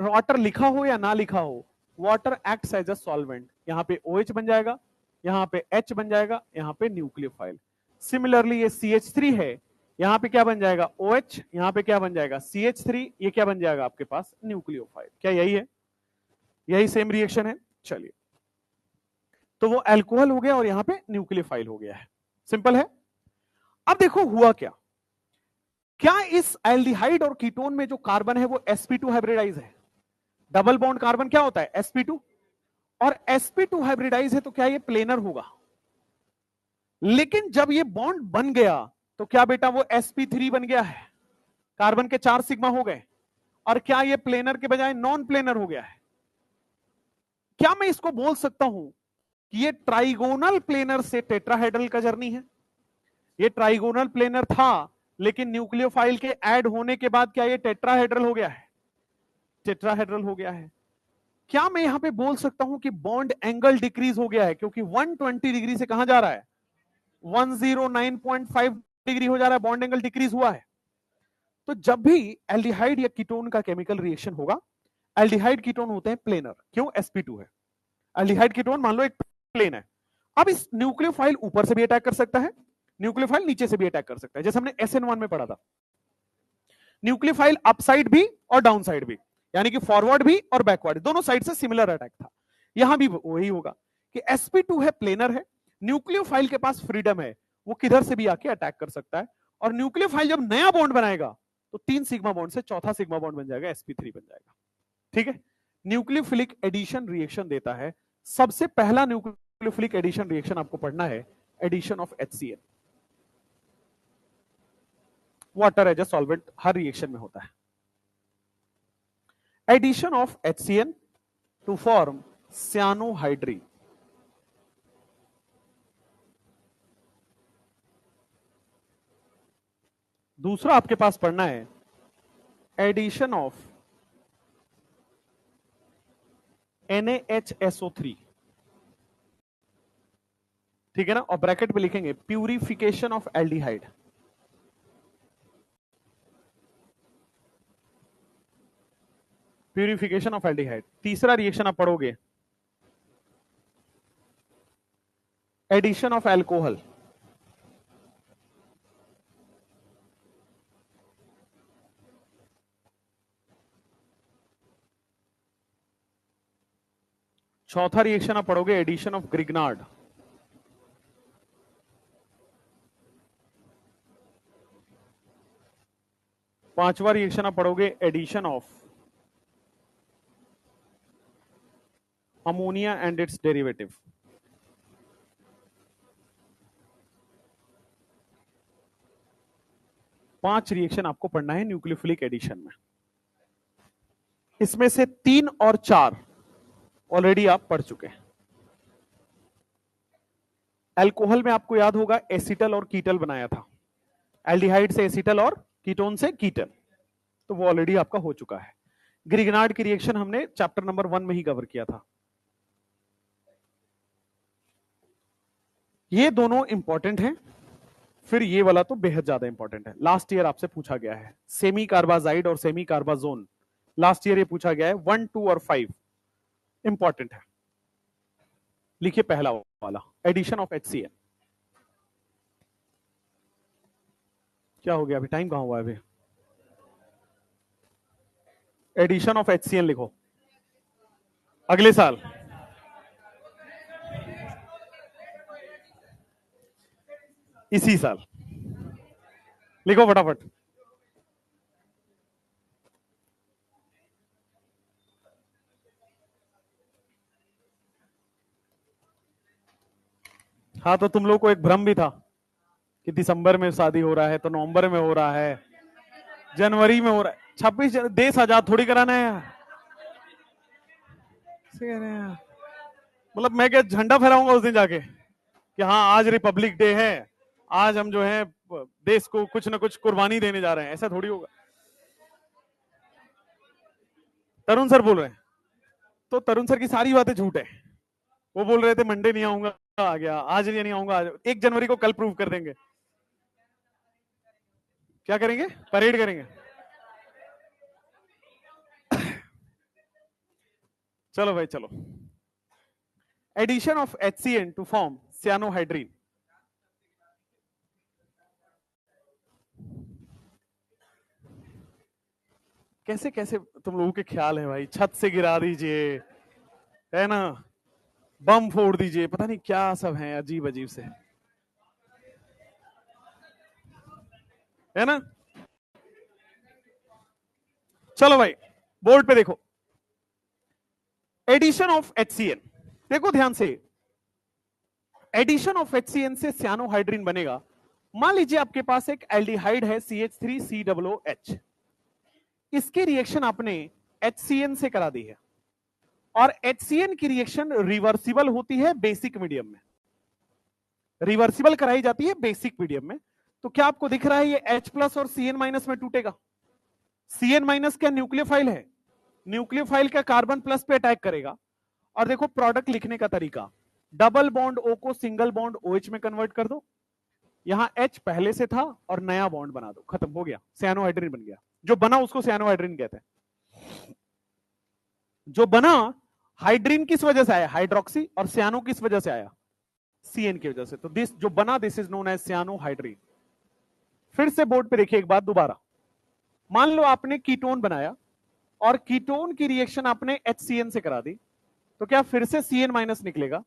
वाटर लिखा हो या ना लिखा हो, water acts as a solvent, यहां पे OH बन जाएगा, यहां पे H बन जाएगा, यहां पे न्यूक्लियोफाइल। सिमिलरली ये CH3 है, यहां पे क्या बन जाएगा, OH, यहां पे क्या बन जाएगा, CH3, ये क्या बन जाएगा आपके पास, न्यूक्लियोफाइल। क्या यही है, यही सेम रिएक्शन है। चलिए, तो वो अल्कोहल हो गया और यहां पे न्यूक्लियोफाइल हो गया है, सिंपल है। अब देखो हुआ क्या, क्या इस एल्डिहाइड और कीटोन में जो कार्बन है वो sp2 हाइब्रिडाइज है, डबल बॉन्ड कार्बन क्या होता है, sp2, और sp2 हाइब्रिडाइज है तो क्या ये प्लेनर होगा। लेकिन जब ये बॉन्ड बन गया तो क्या बेटा वो sp3 बन गया है, कार्बन के 4 सिग्मा हो गए, और क्या ये प्लेनर के बजाय नॉन प्लेनर हो गया है। क्या मैं इसको बोल सकता हूं कि ये ट्राइगोनल प्लेनर से टेट्राहेड्रल का जर्नी है, ये ट्राइगोनल प्लेनर था लेकिन न्यूक्लियोफाइल के ऐड होने के बाद क्या ये टेट्राहेड्रल हो गया है, टेट्राहेड्रल हो गया है। क्या मैं यहां पे बोल सकता हूं कि बॉन्ड एंगल डिक्रीज हो गया है, क्योंकि 120 डिग्री से कहां जा रहा है, 109.5 डिग्री हो जा रहा है, बॉन्ड एंगल डिक्रीज हुआ है। तो जब भी एल्डिहाइड या कीटोन का केमिकल रिएक्शन होगा, एल्डिहाइड कीटोन होते हैं प्लेनर, क्यों, sp2 है। एल्डिहाइड कीटोन मान लो एक प्लेन है, अब इस न्यूक्लियोफाइल ऊपर से भी अटैक कर सकता है, न्यूक्लियोफाइल नीचे से भी अटैक कर सकता है, जैसे हमने SN1 में पढ़ा था। न्यूक्लियोफाइल अपसाइड भी और डाउन साइड भी, यानी कि फॉरवर्ड भी और बैकवर्ड, दोनों साइड से सिमिलर अटैक था। यहां भी वही होगा कि sp2 है, प्लेनर है, न्यूक्लियोफाइल के पास फ्रीडम है, वो किधर से भी आके अटैक कर सकता है। और न्यूक्लियोफाइल जब नया बॉन्ड बनाएगा तो 3 सिग्मा बॉन्ड से चौथा सिग्मा बॉन्ड बन जाएगा, sp3 बन जाएगा। ठीक है, न्यूक्लियोफिलिक एडिशन रिएक्शन देता है। सबसे पहला न्यूक्लियोफिलिक एडिशन रिएक्शन आपको पढ़ना है, addition of HCl। Water as a solvent हर रिएक्शन में होता है। Addition of HCl to form cyanohydrine। दूसरा आपके पास पढ़ना है, एडिशन ऑफ NaHSO3। ठीक है ना, और ब्रैकेट में लिखेंगे purification of aldehyde. Purification of aldehyde. तीसरा रिएक्शन आप पढ़ोगे, एडिशन ऑफ एल्कोहल। चौथा रिएक्शन आप पढ़ोगे, एडिशन ऑफ ग्रिग्नार्ड। पांचवा रिएक्शन आप पढ़ोगे, addition of ammonia and its derivative. पांच रिएक्शन आपको पढ़ना है न्यूक्लियोफिलिक एडिशन में। इसमें से 3 और 4 ऑलरेडी आप पढ़ चुके हैं। अल्कोहल में आपको याद होगा एसिटल और कीटल बनाया था, एल्डिहाइड से एसिटल और कीटोन से कीटल, तो वो ऑलरेडी आपका हो चुका है। ग्रिग्नार्ड की रिएक्शन हमने चैप्टर नंबर 1 में ही कवर किया था। ये दोनों इंपॉर्टेंट हैं, फिर ये वाला तो बेहद ज्यादा इंपॉर्टेंट है। लास्ट ईयर आपसे पूछा गया है, सेमी कार्बाजाइड और सेमी कार्बाजोन, लास्ट ईयर ये पूछा गया है 1, 2 और 5 इंपॉर्टेंट है। लिखिए पहला वाला, एडिशन ऑफ HCl। क्या हो गया अभी, टाइम कहां हुआ है अभी? एडिशन ऑफ HCl लिखो, अगले साल। इसी साल लिखो फटाफट। हाँ, तो तुम लोग को एक भ्रम भी था कि दिसंबर में शादी हो रहा है, तो नवंबर में हो रहा है, जनवरी में हो रहा है। 26 देश आजाद थोड़ी कराना है यार। मतलब मैं क्या झंडा फहराऊंगा उस दिन जाके कि हाँ आज रिपब्लिक डे है, आज हम जो है देश को कुछ ना कुछ कुर्बानी देने जा रहे हैं, ऐसा थोड़ी होगा। तरुण सर बोल रहे हैं, तो तरुण सर की सारी बातें झूठ है। वो बोल रहे थे मंडे नहीं आऊंगा, आ गया, आज नहीं आऊंगा, आज 1 जनवरी को कल प्रूव कर देंगे। क्या करेंगे, परेड करेंगे। चलो भाई चलो, addition of HCN to form cyanohydrine। कैसे कैसे तुम लोगों के ख्याल है भाई, छत से गिरा दीजिए, है ना, बम फोड़ दीजिए, पता नहीं क्या सब है अजीब अजीब से, है ना। चलो भाई, बोर्ड पे देखो, एडिशन ऑफ HCN, देखो ध्यान से, एडिशन ऑफ HCN से cyanohydrine बनेगा। मान लीजिए आपके पास एक एल्डिहाइड है CH3COOH, इसकी रिएक्शन आपने HCN से करा दी है, और HCN की रिएक्शन रिवर्सिबल होती है बेसिक मीडियम में, रिवर्सिबल कराई जाती है बेसिक मीडियम में। तो क्या आपको दिख रहा है ये H+ और CN- में टूटेगा? CN- क्या न्यूक्लियोफाइल है, न्यूक्लियोफाइल का कार्बन प्लस पे अटैक करेगा। और देखो प्रोडक्ट लिखने का तरीका, डबल बॉन्ड O को सिंगल बॉन्ड OH में कन्वर्ट कर दो, यहां H पहले से था और नया बॉन्ड बना दो, खत्म हो गया, cyanohydrine बन गया। जो बना उसको cyanohydrine कहते हैं। जो बना हाइड्रीन किस वजह से आया? हाइड्रोक्सी। और सियानो किस वजह से आया? सीएन की वजह से। तो दिस जो बना, this is known as cyanohydrin. फिर से बोर्ड पे देखिए एक बात दोबारा। मान लो आपने कीटोन बनाया और कीटोन की रिएक्शन आपने HCN से करा दी, तो क्या फिर से CN माइनस निकलेगा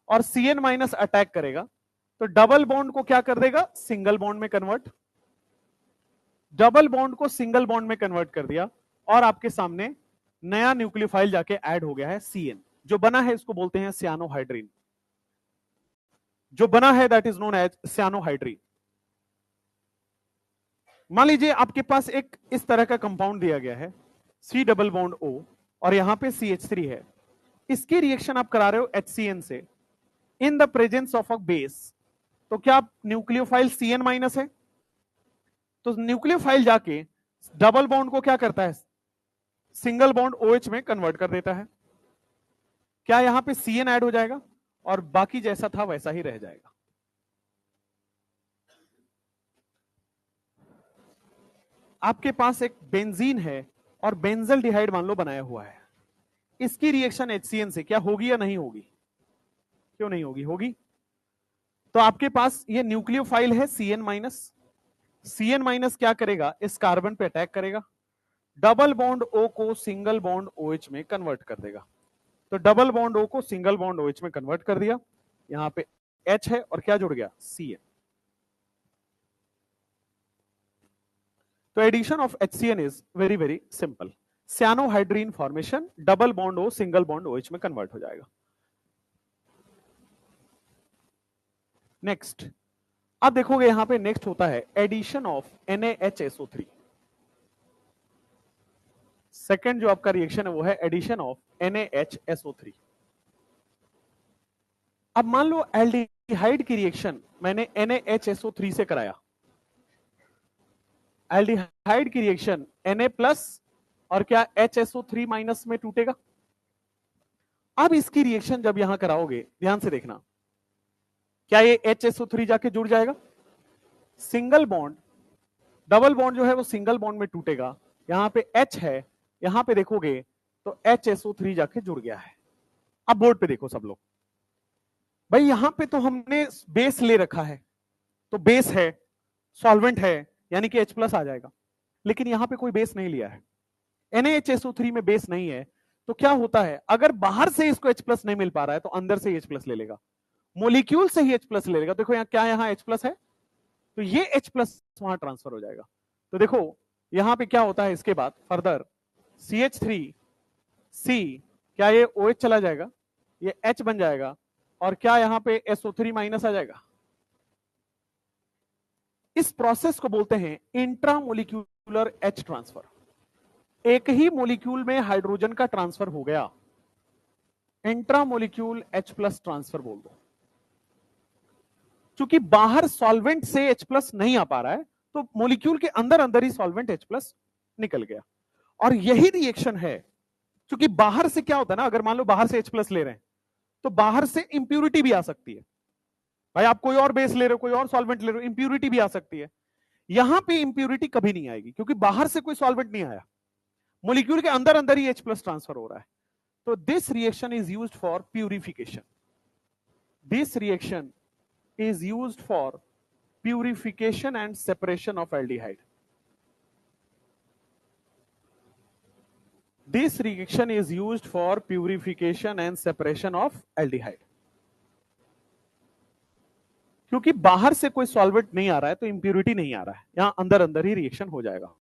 और CN माइनस अटैक करेगा, तो डबल बॉन्ड को क्या कर देगा? सिंगल बॉन्ड में कन्वर्ट। डबल बॉन्ड को सिंगल बॉन्ड में कन्वर्ट कर दिया और आपके सामने नया न्यूक्लियोफाइल जाके ऐड हो गया है CN। जो बना है इसको बोलते हैं सियानोहाइड्रीन। जो बना है दैट इज नोन एज सियानोहाइड्रीन। मान लीजिए आपके पास एक इस तरह का कंपाउंड दिया गया है, C डबल बॉन्ड O, और यहां पे CH3 है। इसकी रिएक्शन आप करा रहे हो HCN से in the presence of a base. तो क्या न्यूक्लियोफाइल CN माइनस है? तो न्यूक्लियोफाइल जाके डबल बॉन्ड को क्या करता है? सिंगल बॉन्ड OH में कन्वर्ट कर देता है। क्या यहां पे CN ऐड हो जाएगा और बाकी जैसा था वैसा ही रह जाएगा। आपके पास एक बेंजीन है और बेंजल डिहाइड मान लो बनाया हुआ है, इसकी रिएक्शन HCN से क्या होगी या नहीं होगी? क्यों नहीं होगी? होगी। तो आपके पास ये न्यूक्लियोफाइल है CN माइनस। CN माइनस क्या करेगा? इस कार्बन पे अटैक करेगा, डबल बॉन्ड O को सिंगल बॉन्ड OH में कन्वर्ट कर देगा। तो डबल बॉन्ड O को सिंगल बॉन्ड OH में कन्वर्ट कर दिया, यहां पे H है और क्या जुड़ गया? CN। तो addition of HCN is very very simple. Cyanohydrin formation, double bond O single bond OH में कन्वर्ट हो जाएगा। नेक्स्ट अब देखोगे यहां पे नेक्स्ट होता है एडिशन ऑफ NaHSO3। सेकेंड जो आपका रिएक्शन है वो है एडिशन ऑफ NaHSO3। अब मान लो एल्डिहाइड की रिएक्शन मैंने NaHSO3 से कराया। एल्डिहाइड की रिएक्शन Na प्लस और क्या HSO3 माइनस में टूटेगा। अब इसकी रिएक्शन जब यहां कराओगे, ध्यान से देखना, क्या ये HSO3 जाके जुड़ जाएगा? सिंगल बॉन्ड, डबल बॉन्ड जो है वो सिंगल बॉन्ड में टूटेगा, यहां पे H है, यहां पे देखोगे तो HSO3 जाके जुड़ गया है। अब बोर्ड पे देखो सब लोग, भाई यहां पे तो हमने बेस ले रखा है, तो बेस है, सॉल्वेंट है, यानी कि H प्लस आ जाएगा। लेकिन यहां पे कोई बेस नहीं लिया है, NaHSO3 में बेस नहीं है, तो क्या होता है? अगर बाहर से इसको H प्लस नहीं मिल पा रहा है तो अंदर से H प्लस ले लेगा, मोलिक्यूल से ही H प्लस ले लेगा। देखो यहाँ क्या, यहाँ H प्लस है, तो ये H प्लस वहां ट्रांसफर हो जाएगा। तो देखो यहां पे क्या होता है, इसके बाद फर्दर CH3C, क्या ये OH चला जाएगा, ये H बन जाएगा, और क्या यहां पे SO3 माइनस आ जाएगा। इस प्रोसेस को बोलते हैं इंट्रामोलिक्यूलर H ट्रांसफर। एक ही मोलिक्यूल में हाइड्रोजन का ट्रांसफर हो गया, इंट्रामोलिक्यूल H प्लस ट्रांसफर बोल दो। क्योंकि बाहर सॉल्वेंट से H प्लस नहीं आ पा रहा है, तो मोलिक्यूल के अंदर अंदर ही सॉल्वेंट H प्लस निकल गया। और यही रिएक्शन है, क्योंकि बाहर से क्या होता है ना, अगर मान लो बाहर से H प्लस ले रहे हैं तो बाहर से इंप्यूरिटी भी आ सकती है। भाई आप कोई और बेस ले रहे हो, कोई और सॉल्वेंट ले रहे हो, इंप्यूरिटी भी आ सकती है। यहां पे इंप्यूरिटी कभी नहीं आएगी, क्योंकि बाहर से कोई सॉल्वेंट नहीं आया, मोलिक्यूल के अंदर अंदर ही H प्लस ट्रांसफर हो रहा है। तो this reaction is used for purification. This reaction is used for purification and separation of aldehyde. This reaction is used for purification and separation of aldehyde. क्योंकि बाहर से कोई सॉल्वेंट नहीं आ रहा है तो इंप्यूरिटी नहीं आ रहा है, यहां अंदर अंदर ही रिएक्शन हो जाएगा।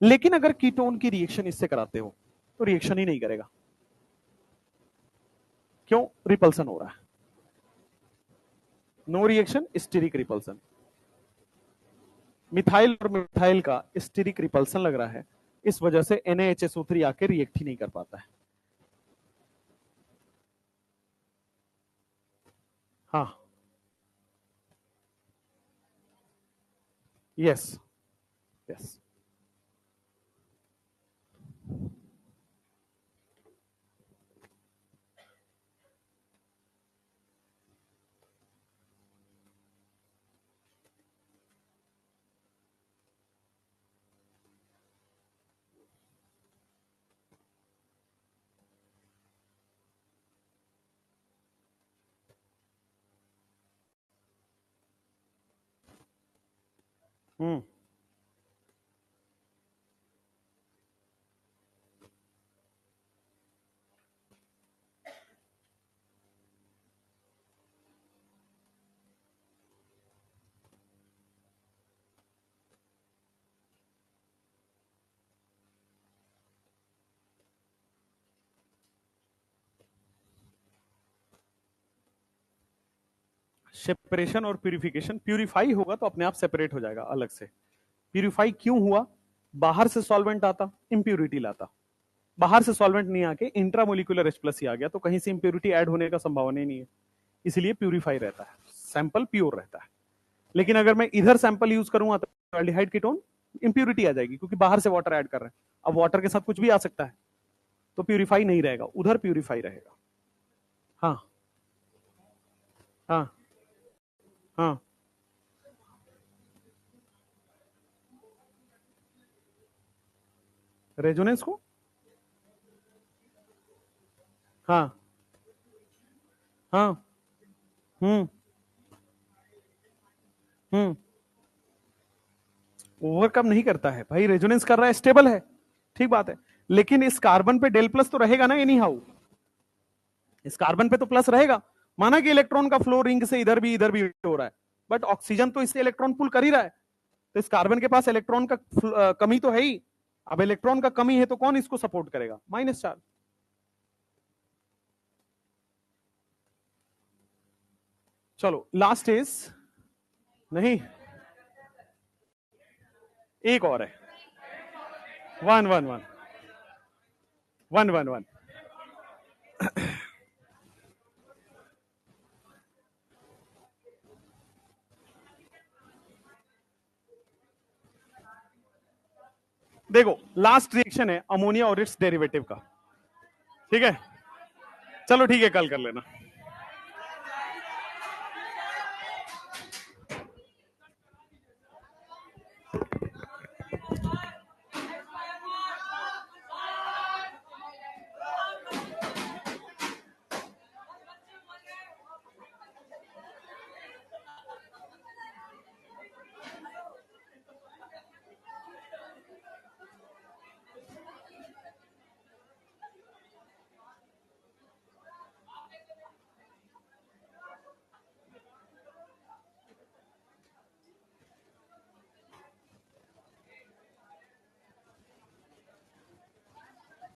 लेकिन अगर कीटोन की रिएक्शन इससे कराते हो तो रिएक्शन ही नहीं करेगा। क्यों? रिपल्सन हो रहा है। No reaction, steric repulsion. Methyl और मिथाइल का स्टीरिक रिपल्सन लग रहा है, इस वजह से NaHSO3 आके रिएक्ट ही नहीं कर पाता है। हाँ, यस यस। हम्म सेपरेशन और प्यूरिफिकेशन, प्यूरिफाई होगा तो अपने आप सेपरेट हो जाएगा अलग से। प्यूरिफाई क्यों हुआ? बाहर से सॉल्वेंट आता, इंप्यूरिटी लाता, बाहर से सॉल्वेंट नहीं आके इंट्रामोलिकुलर H प्लस ही आ गया, तो कहीं से इंप्यूरिटी ऐड होने का संभावना ही नहीं है, इसलिए प्यूरिफाई रहता है, सैंपल प्योर रहता है। लेकिन अगर मैं इधर सैंपल यूज करूंगा तो एल्डिहाइड कीटोन इंप्यूरिटी आ जाएगी, क्योंकि बाहर से वाटर ऐड कर रहे हैं, अब वाटर के साथ कुछ भी आ सकता है, तो प्यूरिफाई नहीं रहेगा, उधर प्यूरिफाई रहेगा। हाँ हाँ हाँ, रेजोनेंस को, हाँ हाँ, हम्म हम्म, ओवरकम नहीं करता है भाई, रेजोनेंस कर रहा है, स्टेबल है, ठीक बात है, लेकिन इस कार्बन पे डेल प्लस तो रहेगा ना एनी हाउ, इस कार्बन पे तो प्लस रहेगा। माना कि इलेक्ट्रॉन का फ्लो रिंग से इधर भी हो रहा है, बट ऑक्सीजन तो इससे इलेक्ट्रॉन पुल कर ही रहा है, तो इस कार्बन के पास इलेक्ट्रॉन का कमी तो है ही। अब इलेक्ट्रॉन का कमी है तो कौन इसको सपोर्ट करेगा? Minus charge. चलो लास्ट इज, नहीं एक और है, one one one one one one. देखो लास्ट रिएक्शन है अमोनिया और इट्स डेरिवेटिव का, ठीक है, चलो ठीक है, कल कर लेना।